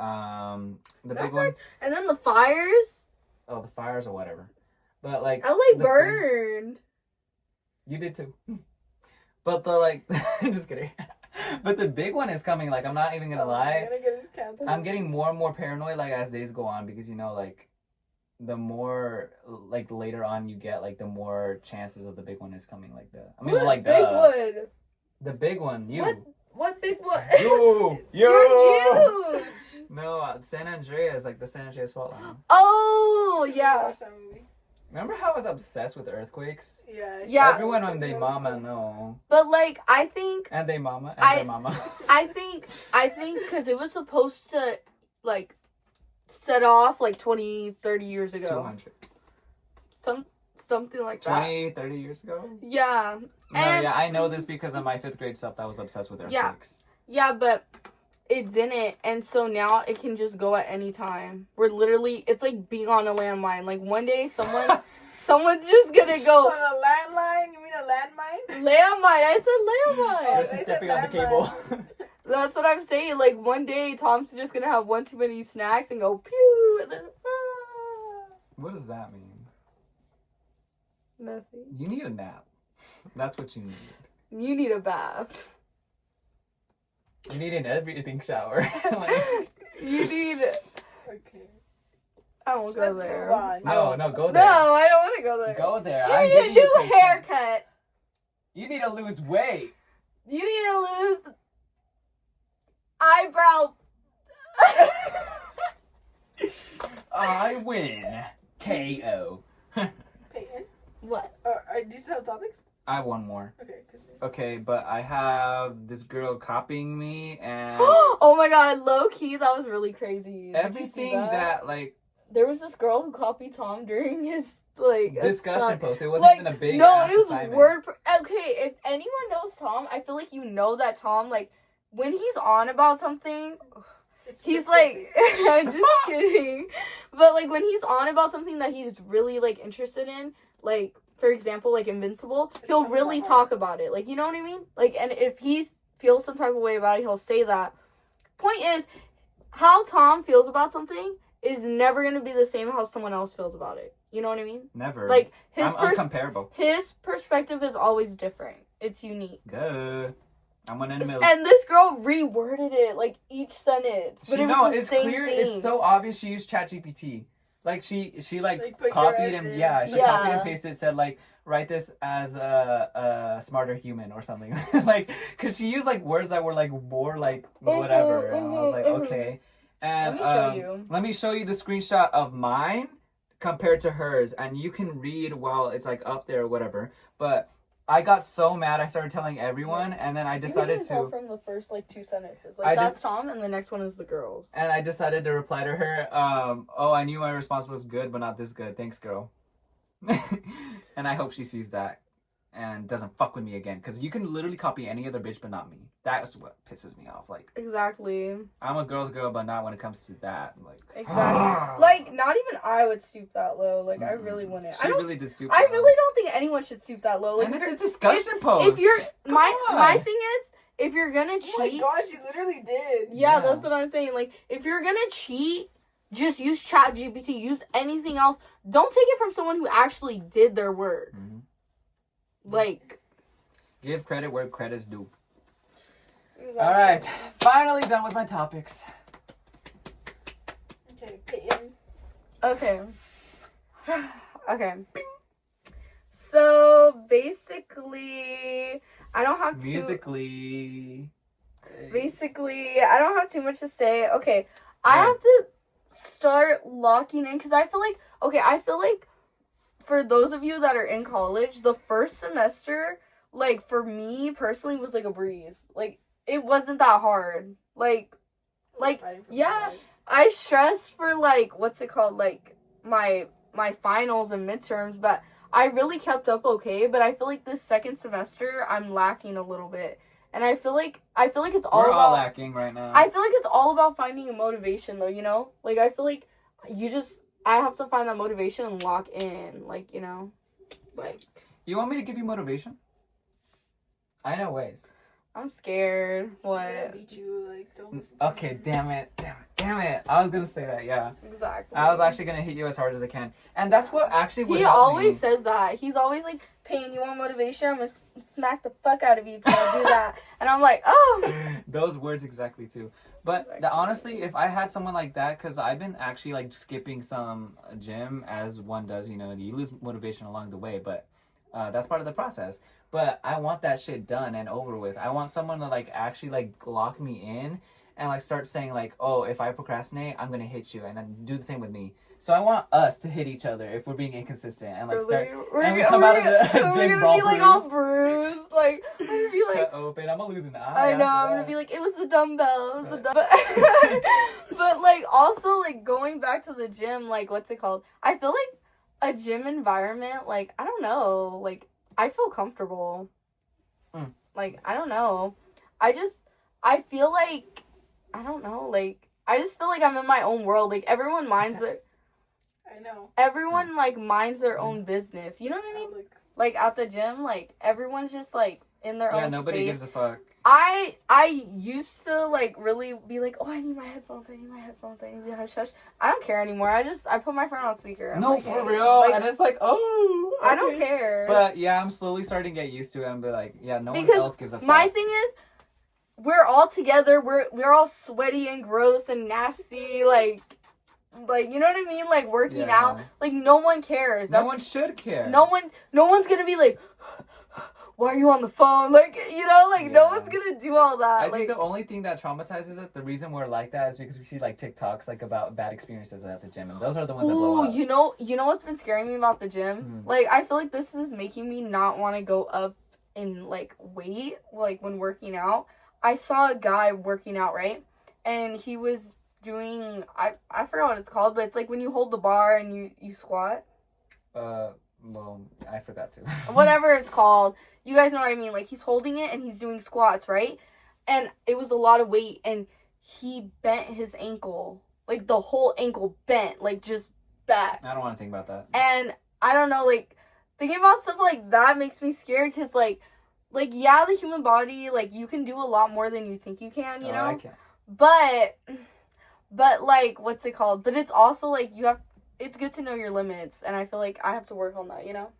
the big one. And then the fires. Oh, the fires or whatever. But like LA burned. You did too. But the like, just kidding. But the big one is coming. Like I'm not even gonna lie. I'm getting more and more paranoid like as days go on because you know like, the more like later on you get like the more chances of the big one is coming. Like Big one. The big one. You. What big one? Yo. You're huge. No, San Andreas, like the San Andreas fault line. Oh yeah. Remember how I was obsessed with earthquakes? Yeah. Everyone on They Mama know. But like I think. And They Mama. And They Mama. I think because it was supposed to like set off like 20, 30 years ago. 200. Something like 20, 30 years ago? Yeah. No, yeah, I know this because of my 5th grade self that was obsessed with earthquakes. Yeah, but it didn't, and so now it can just go at any time. We're literally, it's like being on a landmine. Like one day someone's just gonna go. On a landline? You mean a landmine? Landmine. I said landmine. Oh, You're just stepping on the cable. That's what I'm saying. Like one day Tom's just gonna have one too many snacks and go pew, and then What does that mean? nothing. You need a nap. That's what you need. You need a bath. You need an everything shower. Like, You need. Okay. I won't go Let's there. move on. no, go No, there. I don't want to go there. Go there. You I need give a you new the patience. haircut. You need to lose weight. You need to lose eyebrow. I win. KO. Peyton? What? Do you still have topics? I have one more. Okay, continue. Okay, but I have this girl copying me and Oh my god, low key, that was really crazy. Did you see everything that like there was this girl who copied Tom during his like discussion post. It wasn't like, even a big no, ass it was assignment. okay, if anyone knows Tom, I feel like you know that Tom, like, when he's on about something, It's he's specific. like, I'm just kidding, but like when he's on about something that he's really like interested in, like for example, like Invincible, he'll something really about talk about it, like, you know what I mean? Like, and if he feels some type of way about it, he'll say that. Point is, how Tom feels about something is never gonna be the same how someone else feels about it. You know what I mean? Never. Like his I'm uncomparable. his perspective is always different. It's unique. Duh. I'm one in the middle. And this girl reworded it like each sentence, but it was the it's same clear. thing. It's so obvious she used ChatGPT. Like she Like, put copied your and essence. yeah, she Yeah. copied and pasted. Said like write this as a smarter human or something. Like because she used like words that were like more like whatever. And I was like okay. And Let me show you. let me show you the screenshot of mine compared to hers, and you can read while it's like up there or whatever. But I got so mad, I started telling everyone, and then I decided to. from the first like two sentences. I Like that's Tom, and the next one is the girls. And I decided to reply to her, oh, I knew my response was good, but not this good. Thanks, girl. And I hope she sees that and doesn't fuck with me again. Because you can literally copy any other bitch, but not me. That's what pisses me off. Like, Exactly. I'm a girl's girl, but not when it comes to that. Like, Exactly. Like not even I would stoop that low. Like I really wouldn't. She really did stupid. I really don't think anyone should stoop that low. Like And if it's a you're- discussion post. if you're my on. thing is, if you're gonna cheat, Oh my gosh, you literally did. yeah, Yeah. that's what I'm saying. Like if you're gonna cheat, just use ChatGPT. Use anything else. Don't take it from someone who actually did their work. Mhm. Like. Give credit where credit's due. Exactly. All right, finally done with my topics. Okay, Peyton. Okay. Okay. So basically, I don't have too. Musically. Basically, I don't have too much to say. Okay, I have to start locking in because I feel like for those of you that are in college, the first semester, like for me personally, was like a breeze. Like it wasn't that hard. Like yeah, I stressed for like what's it called, like my finals and midterms, but I really kept up okay. But I feel like this second semester I'm lacking a little bit, and I feel like it's all We're about all lacking right now. I feel like it's all about finding a motivation, though, you know? Like, I feel like I have to find that motivation and lock in, like, you know? Like, You want me to give you motivation? I know ways. I'm scared. I What? beat you, like, don't listen to Okay, me. damn it. I was gonna say that, yeah. Exactly. I was actually gonna hit you as hard as I can. And that's what actually would He help always me. says that. He's always like, Payne, you want motivation? I'm gonna smack the fuck out of you if you don't do that. And I'm like, oh. Those words exactly, too. But honestly, if I had someone like that, because I've been actually, like, skipping some gym, as one does, you know, you lose motivation along the way, but that's part of the process. But I want that shit done and over with. I want someone to, like, actually, like, lock me in and, like, start saying, like, oh, if I procrastinate, I'm going to hit you. And then do the same with me. So I want us to hit each other if we're being inconsistent. And, like, start... and we come out of the we're gym gonna all be, like, all bruised. Like, I'm gonna be like... Cut open. I'm going to lose an eye. I know, I'm after gonna that. be like, it was the dumbbell, it was the dumbbell. But, like, also, like, going back to the gym, like, what's it called? I feel like a gym environment, like, I don't know, like, I feel comfortable. Mm. Like, I don't know. I feel like I don't know, like, I just feel like I'm in my own world. Like, everyone minds their, I know. everyone, like, minds their own business. You know what I mean? Like, at the gym, like, everyone's just, like, in their own Yeah, nobody space. gives a fuck. I used to, like, really be like, oh, I need my headphones, I need to hush hush. I don't care anymore. I put my phone on speaker. I'm No, like, for hey. real. Like, And it's like, oh, I don't okay. care. But yeah, I'm slowly starting to get used to it and be like, yeah, no one Because else gives a fuck. my thing is, we're all together. We're all sweaty and gross and nasty. Like you know what I mean? Like working Yeah. out. Like no one cares. No one should care. No one's gonna be like, why are you on the phone? Like no Yeah. one's gonna do all that. I like think the only thing that traumatizes it, the reason we're like that, is because we see like TikToks like about bad experiences at the gym, and those are the ones that blow ooh, up. you know what's been scaring me about the gym? Like I feel like this is making me not want to go up in like weight, like when working out. I saw a guy working out, right? And he was doing I forgot what it's called, but it's like when you hold the bar and you squat. Well, I forgot to. Whatever it's called. You guys know what I mean? Like he's holding it and he's doing squats, right? And it was a lot of weight and he bent his ankle. Like the whole ankle bent, like just back. I don't want to think about that. And I don't know, like thinking about stuff like that makes me scared because like yeah, the human body, like you can do a lot more than you think you can, you know? I can't. But like what's it called? But it's also like it's good to know your limits, and I feel like I have to work on that, you know?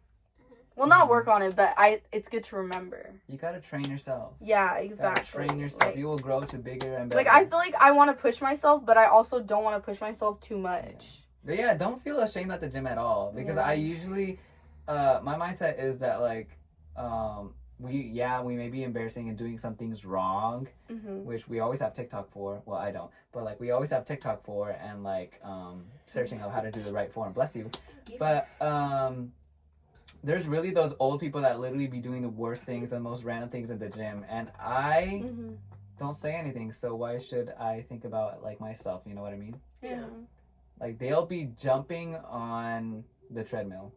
Well, not work on it, but it's good to remember. You gotta train yourself. Yeah, You exactly. gotta train yourself. Like, You will grow to bigger and better. like I feel like I want to push myself, but I also don't want to push myself too much. But yeah, don't feel ashamed at the gym at all, because I usually, my mindset is that like, we may be embarrassing and doing some things wrong, which we always have TikTok for. Well, I don't, but like we always have TikTok for, and like searching out how to do the right form. Bless you. But there's really those old people that literally be doing the worst things, the most random things in the gym, and I don't say anything. So why should I think about like myself? You know what I mean? Yeah. Like they'll be jumping on the treadmill.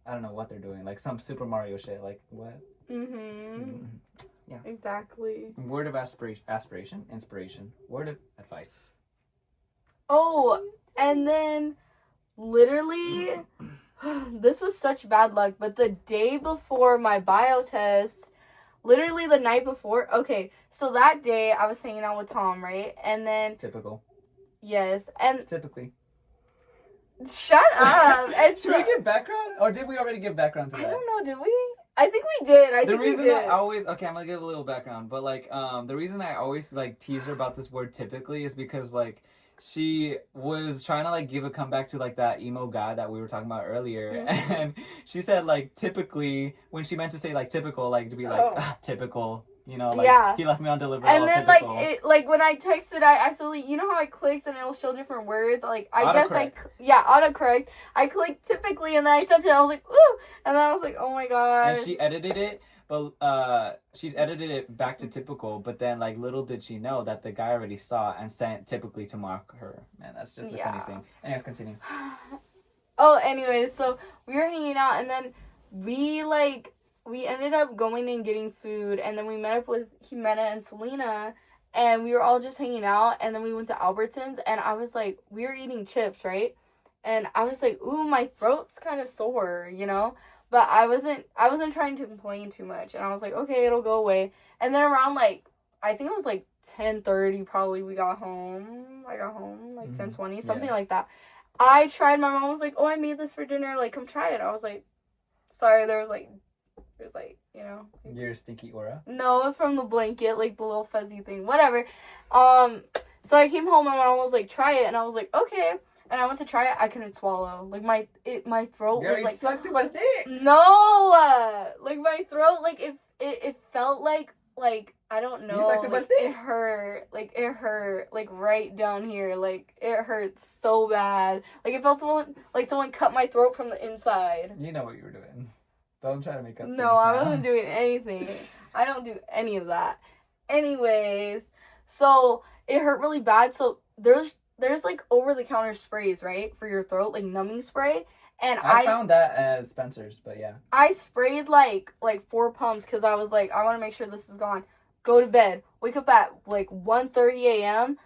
I don't know what they're doing, like some Super Mario shit. Like what? Yeah. Exactly. Word of inspiration. Word of advice. Oh, and then literally, this was such bad luck, but the day before my bio test, literally the night before, okay, so that day I was hanging out with Tom, right? And then... Typical. Yes, and... Typically. Shut up! And Should we give background? Or did we already give background to that? I don't know, did we? I think we did. The reason I always... Okay, I'm gonna give a little background, but like, the reason I always like tease her about this word typically is because like, she was trying to like give a comeback to like that emo guy that we were talking about earlier, and she said like typically when she meant to say like typical, like to be like typical, you know, like he left me on delivery. And then typical. like when I texted, I accidentally, you know how I clicked and it'll show different words. Like I Autocorrect. guess autocorrect. I clicked typically and then I sent it. I was like ooh, and then I was like oh my gosh. And she edited it. But she's edited it back to typical, but then like little did she know that the guy already saw and sent typically to mock her. Man, that's just the funniest thing. Anyways, continue. Oh, anyways, so we were hanging out and then we ended up going and getting food and then we met up with Jimena and Selena and we were all just hanging out and then we went to Albertsons and I was like, we were eating chips, right? And I was like, ooh, my throat's kind of sore, you know? But I wasn't trying to complain too much. And I was like, okay, it'll go away. And then around, like, I think it was, like, 10:30 probably I got home, like, 10:20, something like that. I tried. My mom was like, oh, I made this for dinner. Like, come try it. I was like, sorry, there's, you know. Your stinky aura? No, it was from the blanket, like, the little fuzzy thing. Whatever. So I came home, and my mom was like, try it. And I was like, okay. And I went to try it. I couldn't swallow. Like my throat was like. Sucked too much dick. No, like my throat, like it felt like I don't know. You sucked too much dick. It hurt, like right down here, like it hurts so bad. Like it felt someone cut my throat from the inside. You know what you were doing. Don't try to make up. No, I wasn't doing anything. I don't do any of that. Anyways, so it hurt really bad. So there's like over-the-counter sprays, right, for your throat, like numbing spray, and I found that at Spencer's, but yeah. I sprayed like 4 pumps because I was like, I want to make sure this is gone. Go to bed. Wake up at like 1:30 a.m.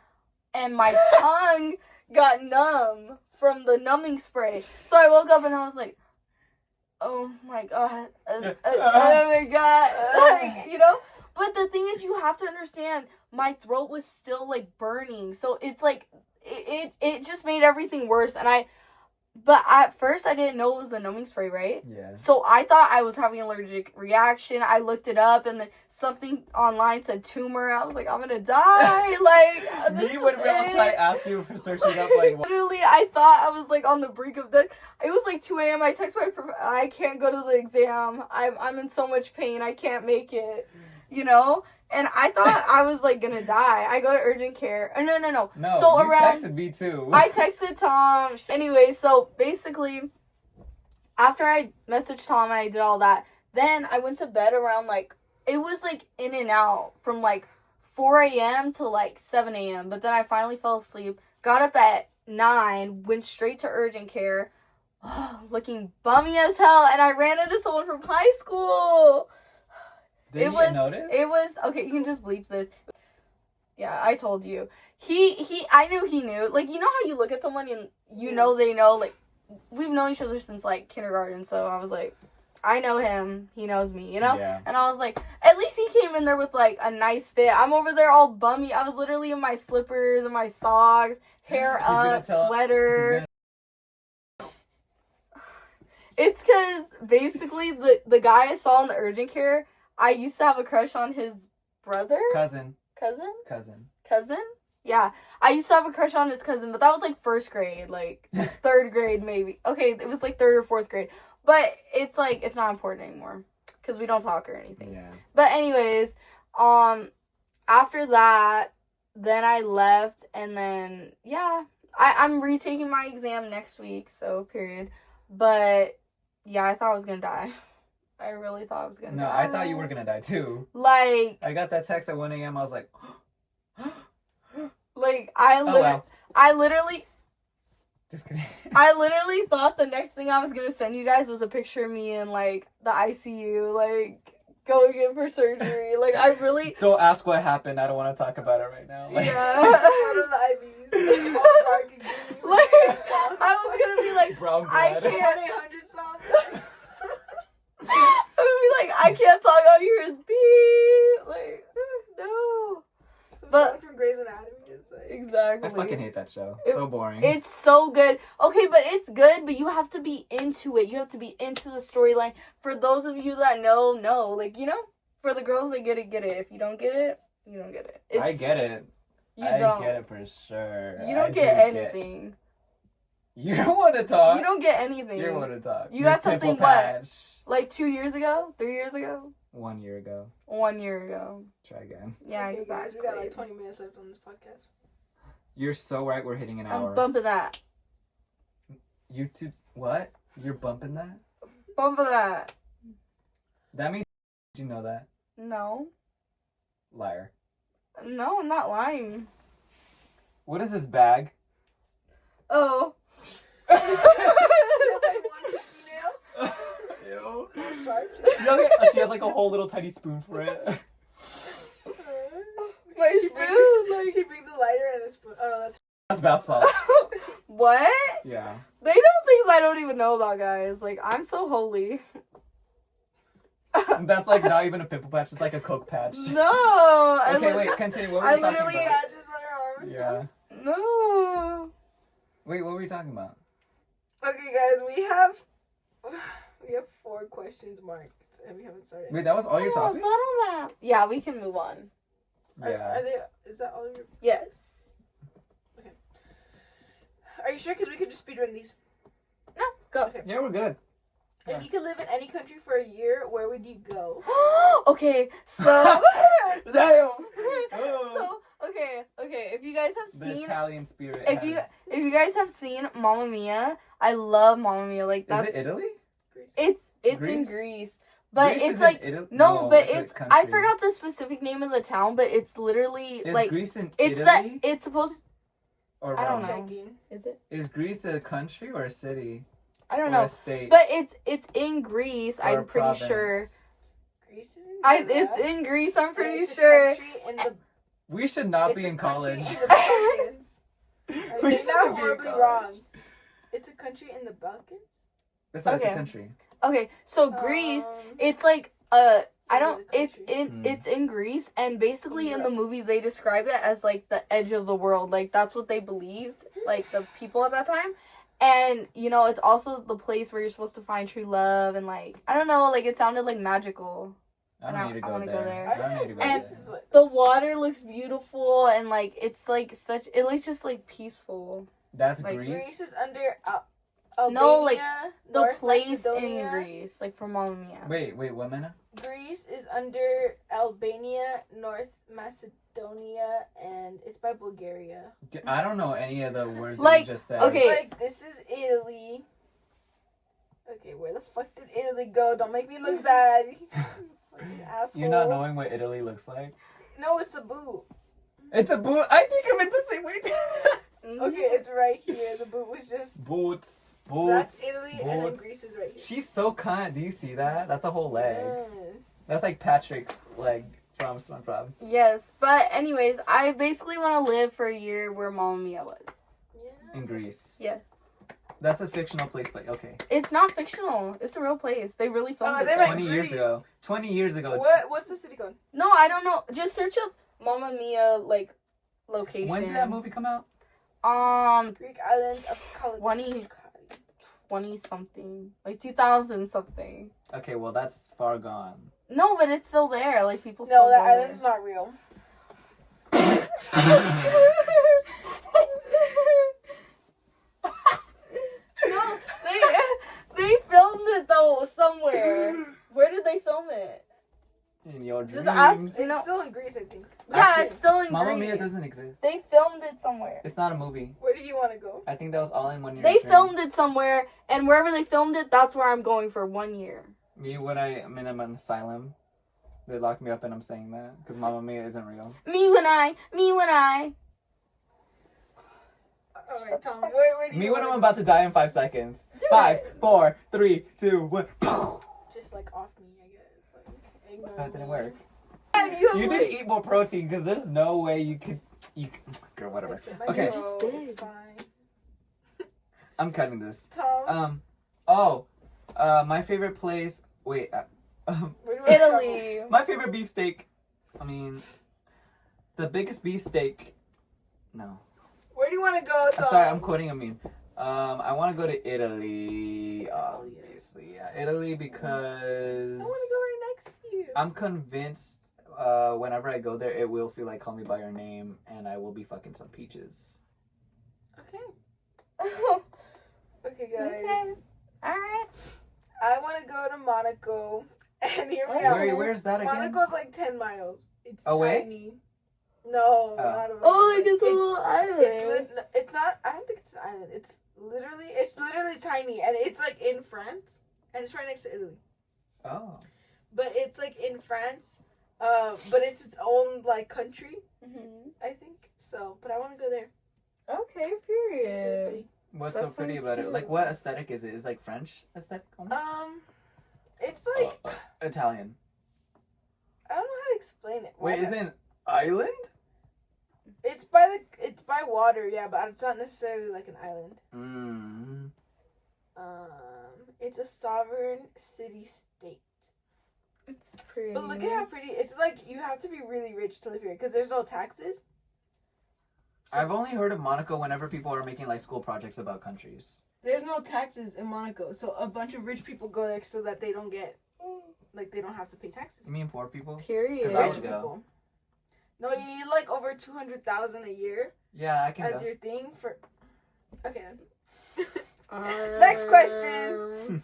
and my tongue got numb from the numbing spray. So I woke up and I was like, oh my god, oh my god, like, you know. But the thing is, you have to understand, my throat was still like burning, so it's like it just made everything worse. But at first I didn't know it was the numbing spray, right? Yeah. So I thought I was having an allergic reaction. I looked it up, and then something online said tumor. I was like, I'm gonna die. Like, Me when we all try to ask you for searching up, like, what? Literally, I thought I was like on the brink of death. It was like 2 a.m. I text my I can't go to the exam. I'm in so much pain. I can't make it. You know? And I thought I was like gonna die. I go to urgent care. Oh, no. No, so you texted me too. I texted Tom. Anyway, so basically, after I messaged Tom and I did all that, then I went to bed around like, it was like in and out from like 4 a.m. to like 7 a.m. But then I finally fell asleep, got up at 9, went straight to urgent care, looking bummy as hell, and I ran into someone from high school. Did you notice? It was, okay, you can just bleep this. Yeah, I told you. I knew he knew. Like, you know how you look at someone and you know they know, like, we've known each other since, like, kindergarten, so I was like, I know him, he knows me, you know? Yeah. And I was like, at least he came in there with, like, a nice fit. I'm over there all bummy. I was literally in my slippers and my socks, hair up, sweater. It's because, basically, the guy I saw in the urgent care, I used to have a crush on his brother? Cousin. Yeah. I used to have a crush on his cousin, but that was like 1st grade, like 3rd grade maybe. Okay, it was like 3rd or 4th grade. But it's like, it's not important anymore because we don't talk or anything. Yeah. But anyways, after that, then I left, and then, yeah, I'm retaking my exam next week, so period. But, yeah, I thought I was gonna die. I really thought I was gonna die. No, I thought you were gonna die too. Like, I got that text at 1 a.m. I was like, like, wow. I literally Just kidding. I literally thought the next thing I was gonna send you guys was a picture of me in, like, the ICU, like, going in for surgery. Like, I really... Don't ask what happened. I don't want to talk about it right now. Like, Yeah. Out of the IVs. Like, I was gonna be like, brown I blood. can't... 1-800 song. I would be like, I can't talk, all you hear is beep. Like, no. But from Grey's Anatomy is like... Exactly. I fucking hate that show. So boring. It's so good. Okay, but it's good, but you have to be into it. You have to be into the storyline. For those of you that know. Like, you know? For the girls that get it, get it. If you don't get it, you don't get it. I get it. I get it for sure. You don't get anything. You don't want to talk. You don't get anything. You don't want to talk. You got Miss something Pimple Patch. Like 2 years ago? 3 years ago? 1 year ago. 1 year ago. Try again. Yeah, okay, exactly. Guys, we got like 20 minutes left on this podcast. You're so right. We're hitting an hour. I'm bumping that. YouTube. What? You're bumping that? Bumping that. That means. Did you know that? No. Liar. No, I'm not lying. What is this bag? Oh. Ew. Sharp. She has like a whole little tiny spoon for it. My spoon. Like, she brings a lighter and a spoon. Oh, That's bath salts. What? Yeah. They know things I don't even know about, guys. Like, I'm so holy. That's like not even a pimple patch. It's like a Coke patch. No. Okay, wait. Continue. What were I you talking literally about? patches on her arms. Yeah. No. Wait, what were you talking about? Okay, guys, we have 4 questions marked, and we haven't started. Wait, that was all your topics? Yeah, we can move on. Yeah. Are they? Is that all your? Yes. Are you sure? Because we could just speedrun these. No, go. Okay. Yeah, we're good. Yeah. If you could live in any country for a year, where would you go? Okay, so. Damn. So, okay. If you guys have The seen. Italian spirit. If you guys have seen Mamma Mia, I love Mamma Mia. Like, that's. Is it Italy? It's in Greece? Greece. But Greece it's isn't like. Italy? No, but a it's. I country. forgot the specific name of the town, but it's literally Is like. Greece in It's Italy? it's supposed. Or I don't Rome? know. Checking. Is it? Is Greece a country or a city? I don't Or know. a state? But it's in Greece. Or a I'm pretty sure. province? Greece is in It's in Greece. I'm pretty It's a sure. country in the We should not It's be a in country college. in the Balkans. I'm We saying should that not be in horribly college. wrong. It's a country in the Balkans. That's why it's a Okay. country. Okay, so Greece, Um, it's like I don't. the It's country. in. It's in Greece, and basically in the Europe. movie they describe it as like the edge of the world. Like that's what they believed, like the people at that time. And you know, it's also the place where you're supposed to find true love, and like I don't know, like it sounded like magical. I And don't need to I go wanna go there. there. I don't need to go And- there. This is like, The water looks beautiful, and like it's like such. It looks just like peaceful. That's like, Greece. Greece is under Albania. No, like, The North place Macedonia. in Greece, like for Mamma Mia. Wait, what minute? Greece is under Albania, North Macedonia, and it's by Bulgaria. I don't know any of the words that Like, you just said. okay. It's like, this is Italy. Okay, where the fuck did Italy go? Don't make me look bad. Fucking asshole. You're not knowing what Italy looks like? No, it's a boot. It's a boot. I think of it the same way. Okay, it's right here. The boot was just... Boots. That's Italy, and then Boots. Greece is right here. She's so kind. Do you see that? That's a whole leg. Yes. That's like Patrick's leg from SpongeBob. Yes, but anyways, I basically want to live for a year where Mamma Mia was. Yeah. In Greece. Yes. That's a fictional place, but okay. It's not fictional. It's a real place. They really filmed Oh, it they there. meant 20 years Greece. ago. 20 years ago. What's the city code? No, I don't know. Just search up Mamma Mia like location. When did that movie come out? Greek island of 20 something, like 2000 something. Okay, well that's far gone. No, but it's still there. Like people. No, still that go island's not real. No, they filmed it though somewhere. Where did they film it? In your dreams. Just ask- It's You know- still in Greece, I think. Yeah, Actually, it's still in Mamma Greece. Mia doesn't exist. They filmed it somewhere. It's not a movie. Where do you want to go? I think that was all in 1 year. They filmed it somewhere, and wherever they filmed it, that's where I'm going for 1 year. Me when I'm in an asylum. They lock me up and I'm saying that because Mamma Mia isn't real. Me when I. Alright, Tom, where do you Me when wanna I'm go? about to die in 5 seconds. Do 5, it. 4, 3, 2, 1. Just like off me, I guess. Like, ignore That didn't me. work. You You need to eat more protein because there's no way you could. Girl, whatever. Except my Okay. throat, Just it's big. fine. I'm cutting this. Tom, My favorite place. Wait. where do I Italy. My favorite beefsteak. I mean, the biggest beefsteak. No. travel? Where do you want to go, Tom? Sorry, I'm quoting a meme. I want to go to Italy. Oh, yeah. Obviously, yeah, Italy because I want to go right next to you. I'm convinced. Whenever I go there, it will feel like Call Me by Your Name, and I will be fucking some peaches. Okay. Okay. Okay, guys. Alright. I want to go to Monaco. And here we Oh. go. Where's that again? Monaco's like 10 miles. It's Away? tiny. No, Oh. not away. Oh, like it's a It's- little island. It's not. I don't think it's an island. It's literally tiny, and it's like in France, and it's right next to Italy. Oh. But it's like in France, but it's its own like country, I think. So, but I want to go there. Okay, It's really period. pretty. What's That so pretty sounds about it? cute. Like, what aesthetic is it? Is it like French aesthetic almost? It's like Italian. I don't know how to explain it. Wait, Why is not- it an island? It's by water, yeah, but it's not necessarily like an island. Mm. It's a sovereign city-state. It's pretty. But look at how pretty. It's like you have to be really rich to live here because there's no taxes. So I've only heard of Monaco whenever people are making like school projects about countries. there's no taxes in Monaco, so a bunch of rich people go there so that they don't get like they don't have to pay taxes. You mean poor people? Period. 'Cause I Rich would go. people. No, you need like over 200,000 a year Yeah, I can as go. your thing for. Okay. Then. Um, Next question.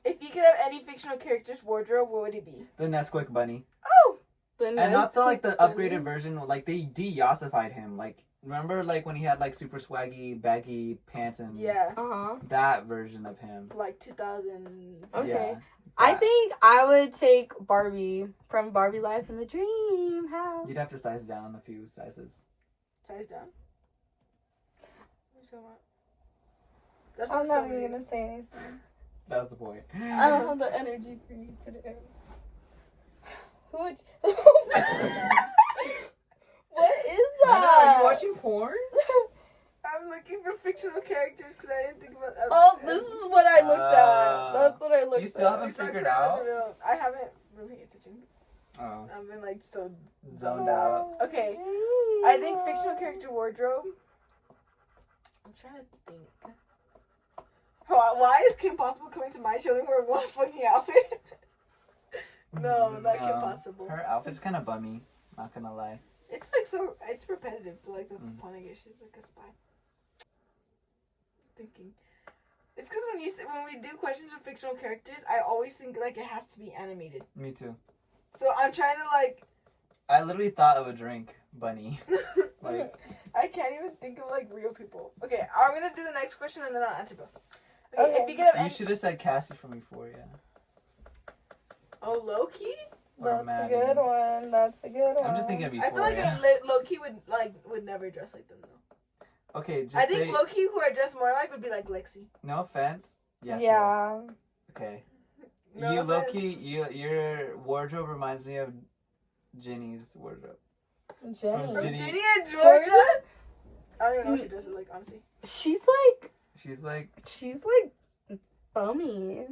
If you could have any fictional character's wardrobe, what would it be? The Nesquik bunny. Oh, The And not the like the Nesquik upgraded bunny. version. Like they de-yassified him. Like remember like when he had like super swaggy baggy pants and yeah, Uh-huh. that version of him. like 2000. Okay. Yeah, I that. think I would take Barbie from Barbie Life in the Dream House. You'd have to size down a few sizes. Size down. What are you talking about? That's I'm like not so even weird. gonna say anything. That was the point. I don't have the energy for you today. Who would What is Nana, that? are you watching porn? I'm looking for fictional characters because I didn't think about that. Oh, this is what I looked at. That's what I looked at. You still haven't We talked figured about out? the real- I haven't been paying attention. Oh, I've been like so. zoned out. Okay, I think fictional character wardrobe. I'm trying to think. Why is Kim Possible coming to my children wearing one fucking outfit? No, not Kim Possible. Her outfit's kind of bummy. Not gonna lie. It's like so. It's repetitive, but like that's the point. I guess she's like a spy. Thinking. It's because when we do questions with fictional characters, I always think like it has to be animated. Me too. So I'm trying to like. I literally thought of a drink, bunny. Like, I can't even think of like real people. Okay, I'm gonna do the next question and then I'll answer both. Okay, Okay. if you could have you any. should have said Cassie from Euphoria. Oh, Loki. Or That's a Maddie. good one. That's a good one. I'm just thinking of I feel like Euphoria. Loki would never dress like them though. Okay, just I say. think Loki who I dress more like would be like Lexi. No offense. Yeah. Sure. Yeah. Okay. No you offense. Loki, your wardrobe reminds me of Ginny's wardrobe. Jenny. From From Ginny. Ginny and Georgia. Georgia? I don't even know what she dresses like honestly. She's She's like, like bummy.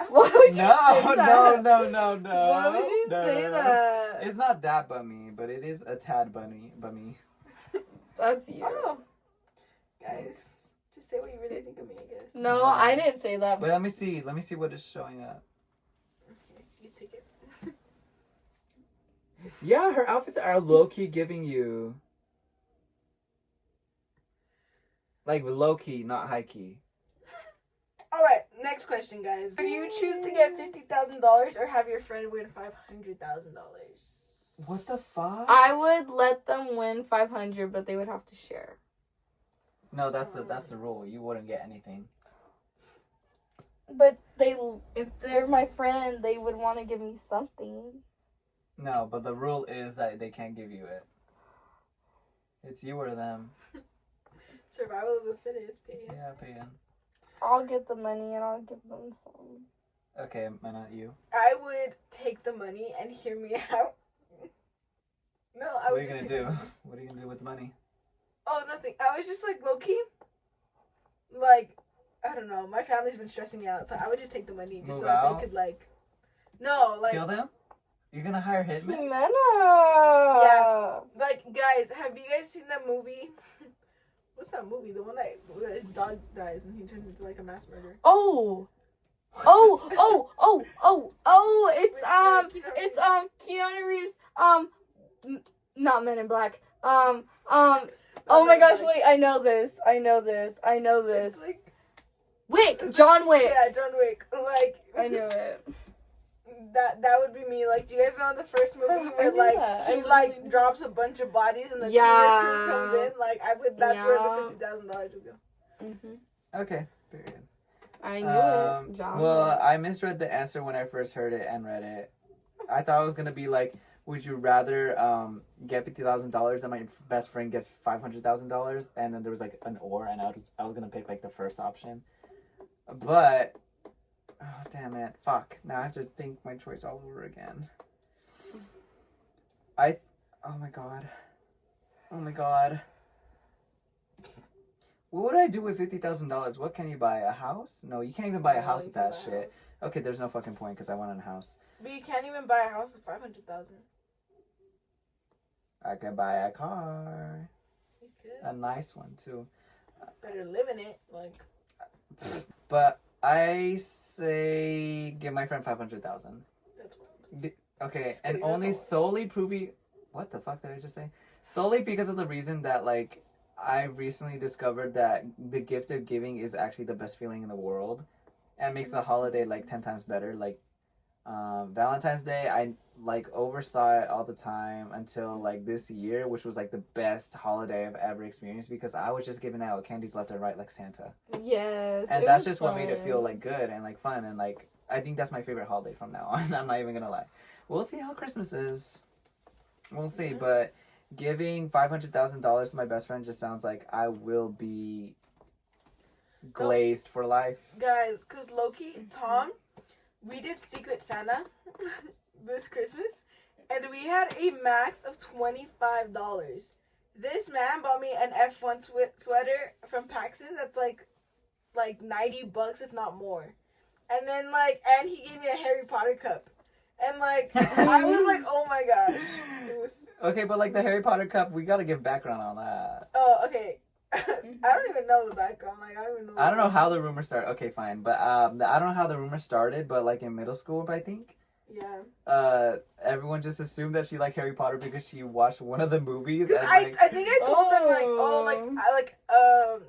Why would you say no, that? no. Why would you say that? It's not that bummy, but it is a tad bummy. That's you. Oh, guys, just say what you really think of me, I guess. No, I didn't say that. Wait, let me see what is showing up. Okay, you take it. Yeah, her outfits are low-key giving you... Like, low-key, not high-key. All right, next question, guys. Do you choose to get $50,000 or have your friend win $500,000? What the fuck? I would let them win 500, but they would have to share. No, that's the rule. You wouldn't get anything. But if they're my friend, they would want to give me something. No, but the rule is that they can't give you it. It's you or them. Survival of the fittest. Pay. Yeah, pay in. I'll get the money and I'll give them some. Okay, not you. I would take the money and hear me out. No, I What would are you just gonna take the do? money. What are you gonna do with the money? Oh, nothing. I was just like, low-key, like, I don't know. My family's been stressing me out, so I would just take the money just Move so that out? they could, like, no, like, Kill them? You're gonna hire hitmen? Jimena! Yeah. Like, guys, have you guys seen that movie? What's that movie? The one that his dog dies and he turns into, like, a mass murderer. Oh! It's Keanu Reeves, not Men in Black. Oh my gosh, wait, I know this. It's like, Wick! John Wick! yeah, John Wick. Like, I knew it. that would be me. Like, do you guys know the first movie I where knew like that. I he literally like knew. drops a bunch of bodies and the Yeah. crew comes in? Like, I would. That's where Yeah. the $50,000 would go. Mm-hmm. Okay, period. I knew it. John Well, Wick. I misread the answer when I first heard it and read it. I thought it was gonna be like, would you rather get $50,000 and my best friend gets $500,000, and then there was like an or, and I was gonna pick like the first option, but oh damn it, fuck! Now I have to think my choice all over again. Oh my god. What would I do with $50,000? What can you buy? A house? No, you can't even buy a house with that shit. Okay, there's no fucking point because I want a house. But you can't even buy a house with $500,000. I could buy a car. You could. A nice one, too. Better live in it. Like, But I say give my friend 500,000. that's wild. Okay, Just and kidding, that's only a lot. solely proving... What the fuck did I just say? Solely because of the reason that, like, I recently discovered that the gift of giving is actually the best feeling in the world. And makes the holiday, like, 10 times better. Like, Valentine's Day, I, like, oversaw it all the time until, like, this year, which was, like, the best holiday I've ever experienced because I was just giving out candies left and right like Santa. Yes. And it that's was just what made it fun. feel, like, good and, like, fun. And, like, I think that's my favorite holiday from now on. I'm not even gonna lie. We'll see how Christmas is. We'll see, but giving $500,000 to my best friend just sounds like I will be glazed for life. guys, because Loki, Tom, we did Secret Santa this Christmas, and we had a max of $25. This man bought me an F1 sweater from Paxson that's like $90 if not more. And then and he gave me a Harry Potter cup. And I was like, oh my gosh. It was Okay, but like the Harry Potter cup, we gotta give background on that. Oh, okay. I don't even know the background. I don't know how the rumor started. Okay, fine, but I don't know how the rumor started. But like in middle school, I think. Yeah. Everyone just assumed that she liked Harry Potter because she watched one of the movies. Because And, I think I told them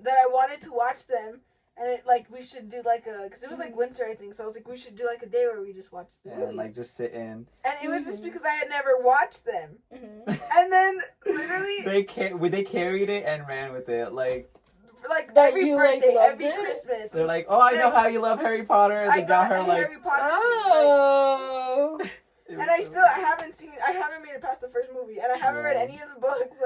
that I wanted to watch them, and we should do because it was winter, I think. So I was like, we should do a day where we just watch the movies. And just sit in. And it was just because I had never watched them. Mm-hmm. And then literally they carried it and ran with it every birthday, every Christmas. They're like, oh, I know how you love Harry Potter. And they got her Harry Potter. Oh. And I haven't made it past the first movie, and I haven't read any of the books.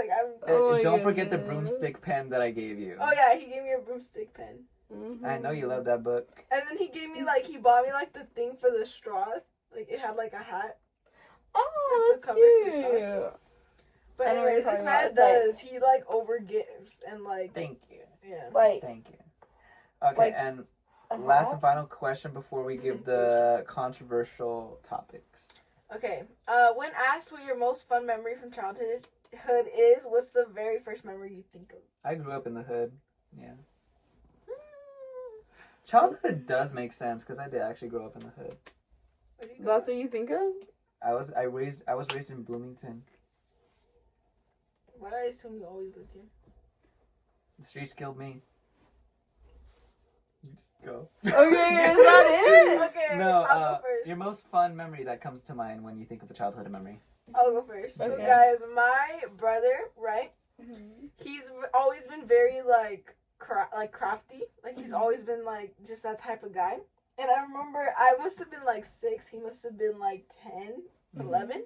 Don't forget the broomstick pen that I gave you. Oh yeah, he gave me a broomstick pen. Mm-hmm. I know you love that book. And then he gave me he bought me the thing for the straw. It had a hat. Oh, that's cover to the cute. straw. But I know what anyways, you're this talking man about. does. He overgives and Thank you. yeah. Thank you. Okay, and last and final question before we give the controversial topics. Okay. When asked what your most fun memory from childhood is, what's the very first memory you think of? I grew up in the hood. Yeah. Childhood does make sense because I did actually grow up in the hood. That's what you think of? I was raised in Bloomington. Why did I assume you always lived here? The streets killed me. Just go. Okay, is that it? Okay. No, I'll go first. your most fun memory that comes to mind when you think of a childhood memory. I'll go first. So Okay. guys, my brother, right? Mm-hmm. He's always been very crafty. He's always been just that type of guy. And I remember I must have been 6, he must have been 10, 11.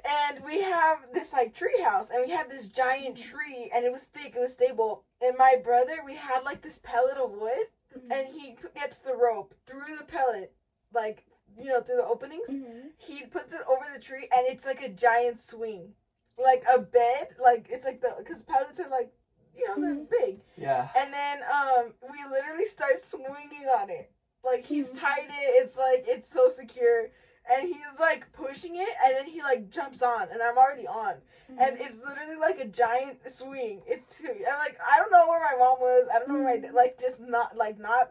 And we have this tree house, and we had this giant tree, and it was thick, it was stable. And my brother, we had this pellet of wood, and he gets the rope through the pellet, through the openings. Mm-hmm. He puts it over the tree, and it's a giant swing, a bed. It's because pellets are they're big. Yeah. And then we literally start swinging on it. He's tied it. It's so secure. And he's pushing it, and then he jumps on, and I'm already on. Mm-hmm. And it's literally a giant swing. It's and I don't know where my mom was. I don't know where my just not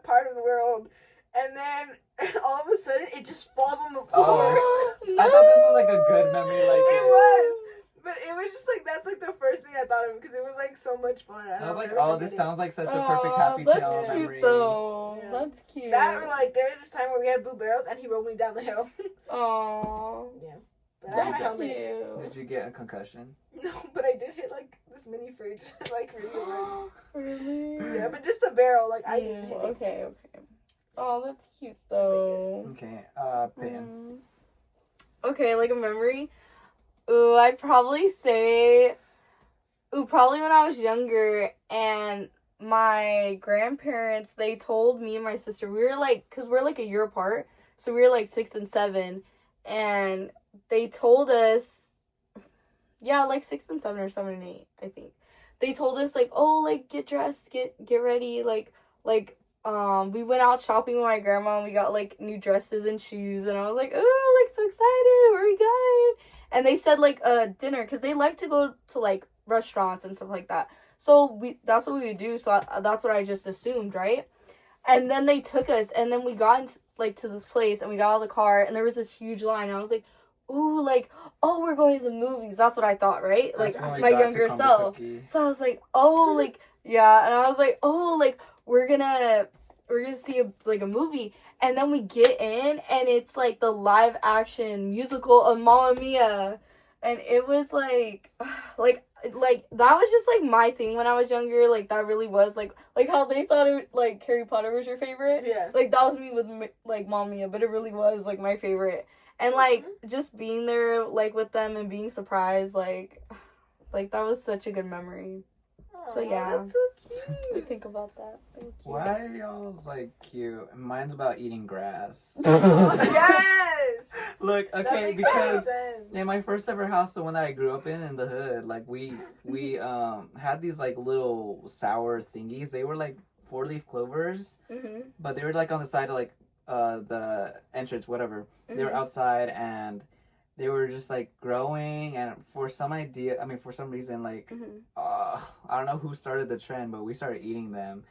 part of the world. And then all of a sudden it just falls on the floor. Oh, no. I thought this was a good memory. It was. But it was just that's the first thing I thought of because it was so much fun. I was like, oh, this sounds like such a perfect happy tale that's memory. Cute, though. Yeah. That's cute. That or there was this time where we had blue barrels and he rolled me down the hill. Aww. Yeah. But I had a That's helmet. cute. Did you get a concussion? No, but I did hit this mini fridge really hard. Really? Yeah, but just the barrel, I didn't hit it. Okay. Oh, that's cute though. Okay, Peyton. Okay, a memory. Ooh, I'd probably say, probably when I was younger, and my grandparents, they told me and my sister, we were because we're a year apart, so we were 6 and 7, and they told us, 6 and 7 or 7 and 8, I think. They told us get dressed, get ready, we went out shopping with my grandma, and we got new dresses and shoes, and I was oh, so excited, where are we going? And they said dinner, because they like to go to restaurants and stuff like that. So that's what we would do. So that's what I just assumed, right? And then they took us, and then we got into, to this place, and we got out of the car, and there was this huge line. And I was like, ooh, oh, we're going to the movies. That's what I thought, right? My younger self. So I was like, oh, yeah. And I was like, oh, we're gonna see a movie. And then we get in, and it's the live action musical of Mamma Mia, and it was that was just my thing when I was younger. That really was how they thought it, Harry Potter was your favorite. Yeah. That was me with Mamma Mia, but it really was my favorite. And just being there with them and being surprised, that was such a good memory. So yeah, that's so cute. I think about that. Thank you. Why are y'all's cute? Mine's about eating grass. Yes. Look, That okay, makes because sense. in my first ever house, the one that I grew up in the hood, like we had these like little sour thingies. They were like 4-leaf clovers, but they were like on the side of like the entrance, whatever. They were outside and they were just like growing, and for some reason, like I don't know who started the trend, but we started eating them.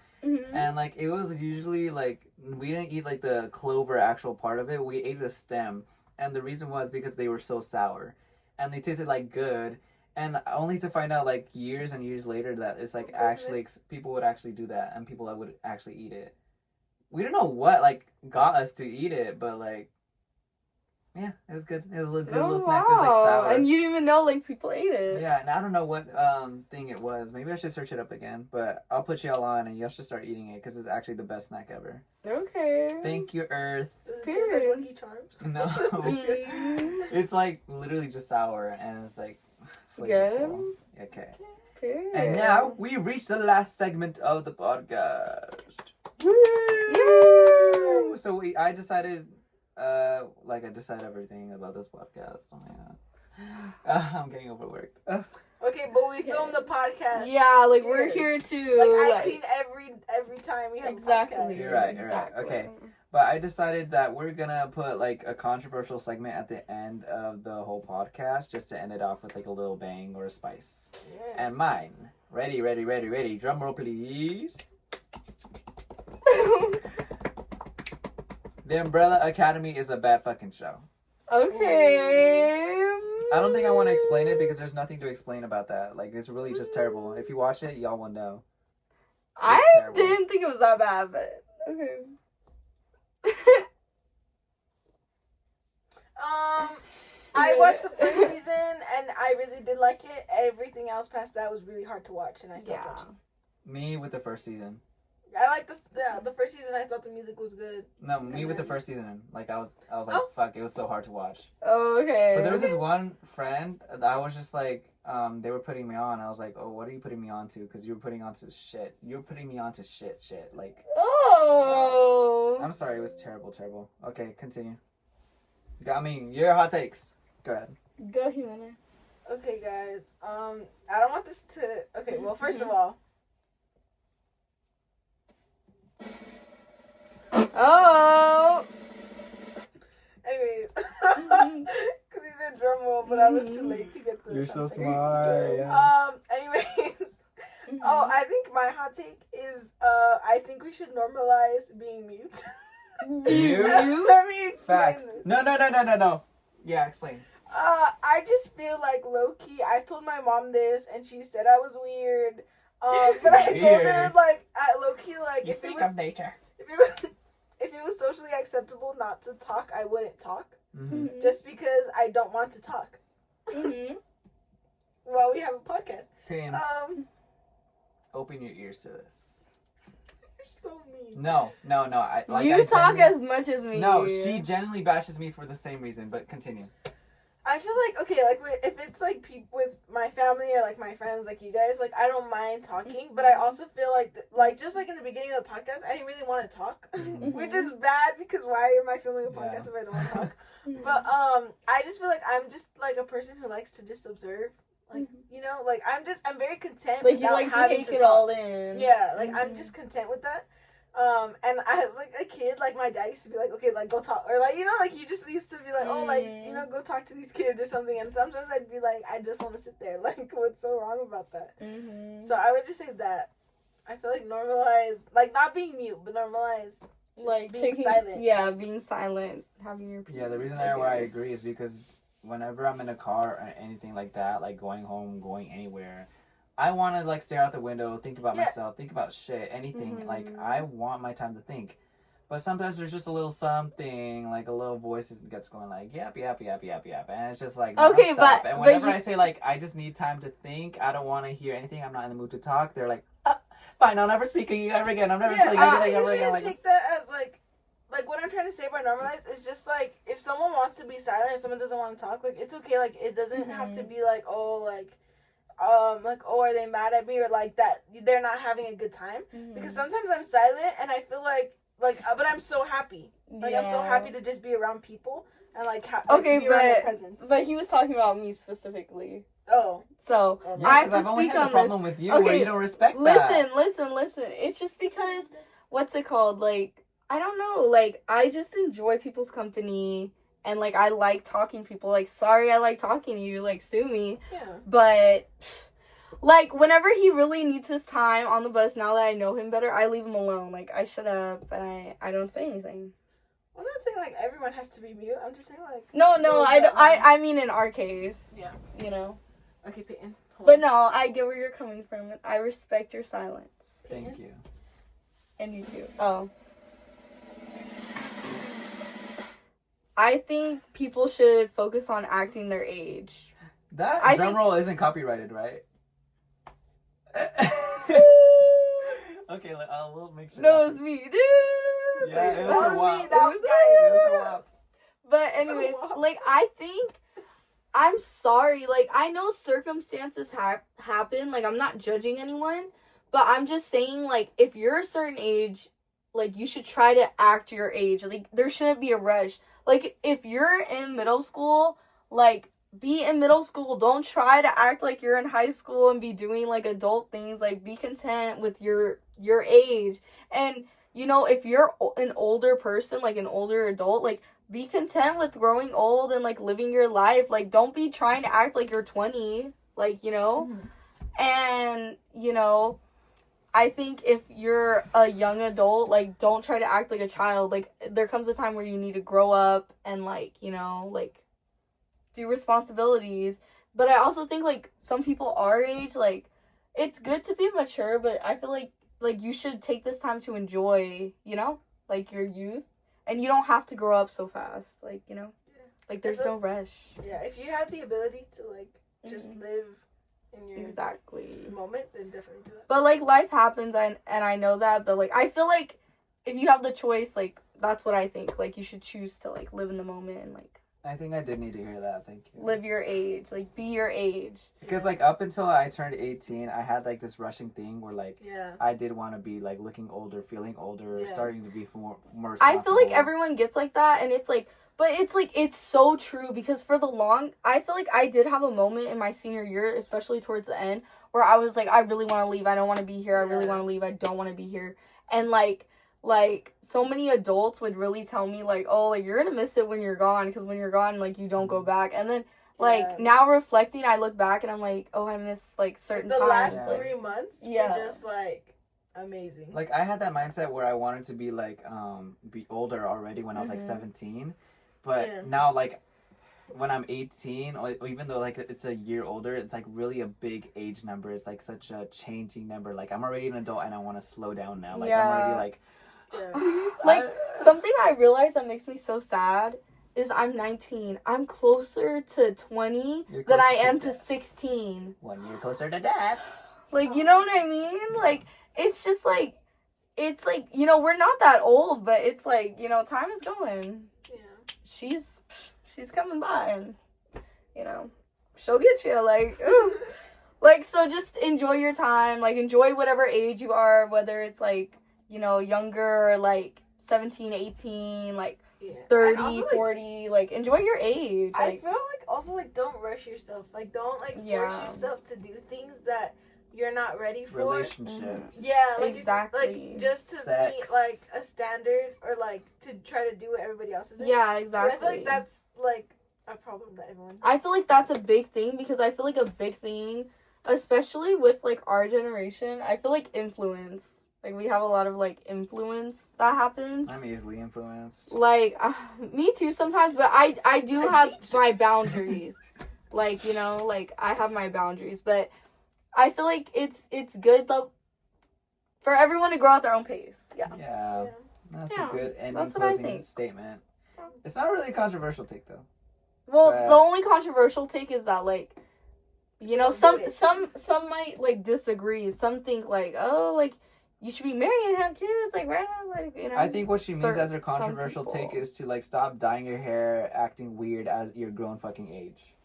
And like it was usually like we didn't eat like the clover actual part of it. We ate the stem, and the reason was because they were so sour, and they tasted like good. And only to find out like years and years later that it's like actually people would actually do that, and people that would actually eat it. We don't know what like got us to eat it, but like yeah, it was good. It was a good little snack. It was like sour. And you didn't even know like people ate it. Yeah, and I don't know what thing it was. Maybe I should search it up again. But I'll put y'all on, and y'all should start eating it because it's actually the best snack ever. Okay. Thank you, Earth. Does it taste like Lucky Charms? No, it's like literally just sour, and it's like flavorful. Okay. Period. And now we reach the last segment of the podcast. Woo! So I decided. I decided everything about this podcast. Oh my god, I'm getting overworked. Okay, but we filmed the podcast. Yeah, like we're here to Like I clean every time we have exactly. a podcast. You're right. Okay. But I decided that we're gonna put like a controversial segment at the end of the whole podcast, just to end it off with like a little bang or a spice. Yes. And mine, ready. Drum roll, please. The Umbrella Academy is a bad fucking show. Okay. I don't think I want to explain it because there's nothing to explain about that. Like, it's really just terrible. If you watch it, y'all will know. I terrible. didn't think it was that bad, but okay. I watched the first season and I really did like it. Everything else past that was really hard to watch, and I stopped watching. Me with the first season. I like the first season. I thought the music was good. No, me with the first season. Like I was like, fuck, it was so hard to watch. Okay. But there was this one friend that I was just like, they were putting me on. I was like, oh, what are you putting me on to? Because you were putting on to shit. You were putting me on to shit. Like. Oh. I'm sorry, it was terrible. Okay, continue. Your hot takes. Go ahead. Go, Humana. Okay, guys. I don't want this to. Okay, well, first of all. Oh. Anyways, because he said drum roll, but I was too late to get the. You're so something. smart. Yeah. Anyways, I think my hot take is I think we should normalize being mute. You? Let me explain Facts. this. No. Yeah, explain. I just feel like low key. I told my mom this, and she said I was weird. But I told her like low key like You if freak it was of nature. if it was socially acceptable not to talk, I wouldn't talk. Mm-hmm. Just because I don't want to talk. Well, we have a podcast. Pam, open your ears to this. You're so mean. No. You talk as much as me. No, she genuinely bashes me for the same reason. But continue. I feel like okay, like if it's like people with my family or like my friends, like you guys, like I don't mind talking, but I also feel like just like in the beginning of the podcast, I didn't really want to talk, which is bad because why am I filming a podcast if I don't want to talk? But I just feel like I'm just like a person who likes to just observe, like you know, like I'm very content. Like you like to take it all in. Yeah, like I'm just content with that. And I was like a kid, like my dad used to be like, okay, like go talk, or like, you know, like you just used to be like, oh, like, you know, go talk to these kids or something. And sometimes I'd be like, I just want to sit there. Like, what's so wrong about that? So I would just say that I feel like normalize, like not being mute, but normalize, like being taking, silent. Yeah, being silent, having your. Yeah, the reason why I agree is because whenever I'm in a car or anything like that, like going home, going anywhere, I want to like stare out the window, think about myself, think about shit, anything. Like I want my time to think, but sometimes there's just a little something, like a little voice that gets going, like yap, and it's just like okay, nonstop. And whenever you... I say like I just need time to think, I don't want to hear anything, I'm not in the mood to talk. They're like, fine, I'll never speak to you ever again. I'm never telling you anything ever again. Like, take that as like what I'm trying to say by normalize is just like if someone wants to be silent, if someone doesn't want to talk, like it's okay. Like it doesn't have to be like like, oh, are they mad at me, or like that they're not having a good time, because sometimes I'm silent and I feel like like, but I'm so happy. Like, I'm so Yeah. happy to just be around people and like, Okay, be around their presence. but he was talking about me specifically. Oh, So okay. Yeah, I because have I've to only speak had a on problem with you Okay, where you don't respect that. Listen. It's just because what's it called? Like, I don't know. Like, I just enjoy people's company. And, like, I like talking to people. Like, sorry I like talking to you. Like, sue me. Yeah. But, like, whenever he really needs his time on the bus, now that I know him better, I leave him alone. Like, I shut up and I don't say anything. I'm not saying like everyone has to be mute. I'm just saying like. No, Well, I mean in our case. Yeah. You know. Okay, Peyton. But no, I get where you're coming from. And I respect your silence. Thank you. And you too. Oh. I think people should focus on acting their age. That I drum think- roll isn't copyrighted, right? Okay, we'll make sure. No, it's me. Yeah, it was That for was WAP. me. That It was- It was for WAP. But anyways, like, I think, I'm sorry, like, I know circumstances happen, like, I'm not judging anyone, but I'm just saying, like, if you're a certain age, like, you should try to act your age, like, there shouldn't be a rush. Like, if you're in middle school, like, be in middle school, don't try to act like you're in high school and be doing, like, adult things, like, be content with your age, and, you know, if you're an older person, like, an older adult, like, be content with growing old and, like, living your life. Like, don't be trying to act like you're 20. Like, you know? Mm-hmm. And, you know, I think if you're a young adult, like, don't try to act like a child. Like, there comes a time where you need to grow up and, like, you know, like, do responsibilities. But I also think, like, some people our age, like, it's good to be mature, but I feel like, you should take this time to enjoy, you know? Like, your youth. And you don't have to grow up so fast, like, you know? Yeah. Like, there's no rush. Yeah, if you have the ability to like just live in your Exactly. moment, then definitely do that. But, like, life happens, and I know that, but, like, I feel like if you have the choice, like, that's what I think. Like, you should choose to, like, live in the moment and, like, I think I did need to hear that. Thank you. live your age. Like, be your age. Because, like, up until I turned 18, I had, like, this rushing thing where, like, Yeah. I did want to be, like, looking older, feeling older, Yeah. starting to be more I responsible. feel like everyone gets like that, and it's like, but it's like, it's so true, because for I feel like I did have a moment in my senior year, especially towards the end, where I was like, I really want to leave, I don't want to be here, I really Yeah. want to leave, I don't want to be here, and like, so many adults would really tell me, like, oh, like, you're gonna miss it when you're gone, because when you're gone, like, you don't go back, and then, like, Yeah. now reflecting, I look back, and I'm like, oh, I miss, like, certain The times, last like, 3 months Yeah. were just like amazing. Like, I had that mindset where I wanted to be, like, be older already when I was, like, 17. But Yeah. now, like, when I'm 18, or even though, like, it's a year older, it's, like, really a big age number. It's, like, such a changing number. Like, I'm already an adult, and I want to slow down now. Like, I'm Yeah. already, like... Yeah. Like, something I realized that makes me so sad is I'm 19. I'm closer to 20 You're than I closer to am to death. 16. 1 year closer to death. Like, you know what I mean? Like, it's just like, it's like, you know, we're not that old, but it's like, you know, time is going. Yeah. She's coming by, and, you know, she'll get you, like, ooh. Like, so just enjoy your time, like, enjoy whatever age you are, whether it's, like, you know, younger, or, like, 17, 18, like, Yeah. 30, And also, like, 40, like, enjoy your age. I Like, feel like also like don't rush yourself. Like don't like force Yeah. yourself to do things that you're not ready for. Relationships. Yeah, like Exactly. like just to Sex. meet like a standard or like to try to do what everybody else is doing. yeah, So exactly. I feel like that's like a problem that everyone. I feel like that's a big thing, because I feel like a big thing, especially with, like, our generation, I feel like influence. Like, we have a lot of, like, influence that happens. I'm easily influenced. Like, me too sometimes, but I do I have hate my boundaries. Like, you know, like, I have my boundaries, but I feel like it's good, though, for everyone to grow at their own pace. Yeah. Yeah. That's Yeah, a good ending that's what I closing think. statement. Yeah. It's not really a controversial take, though. Well, But- the only controversial take is that, like, you know, Don't do some might, like, disagree. Some think, like, oh, like, you should be married and have kids, like, right now, like, you know. I think what she means as her some controversial people. take is to, like, stop dyeing your hair, acting weird as your grown fucking age.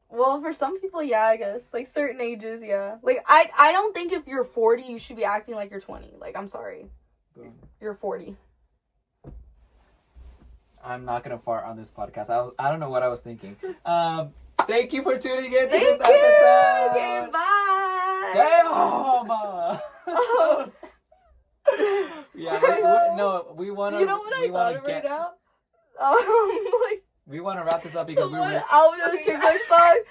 Well, for some people, yeah, I guess. Like, certain ages, yeah. Like, I don't think if you're 40, you should be acting like you're 20. Like, I'm sorry. Boom. You're 40. I'm not gonna fart on this podcast. I don't know what I was thinking. Thank you for tuning in to Thank this you. episode. Okay, bye. Damn. Yeah, we want to. You know what I thought of right now? Like We want to wrap this up the because one Alvin and the Chipmunk song.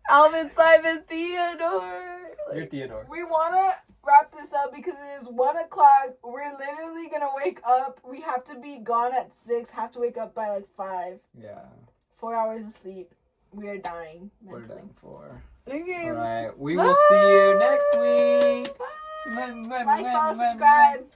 Alvin, Simon, Theodore. You're Theodore. We wanna wrap this up because it is 1 o'clock. We're literally gonna wake up. We have to be gone at 6. Have to wake up by like 5. Yeah. 4 hours of sleep. We are dying We're mentally. done for. Okay. All right. We will see you next week. Like, follow, subscribe.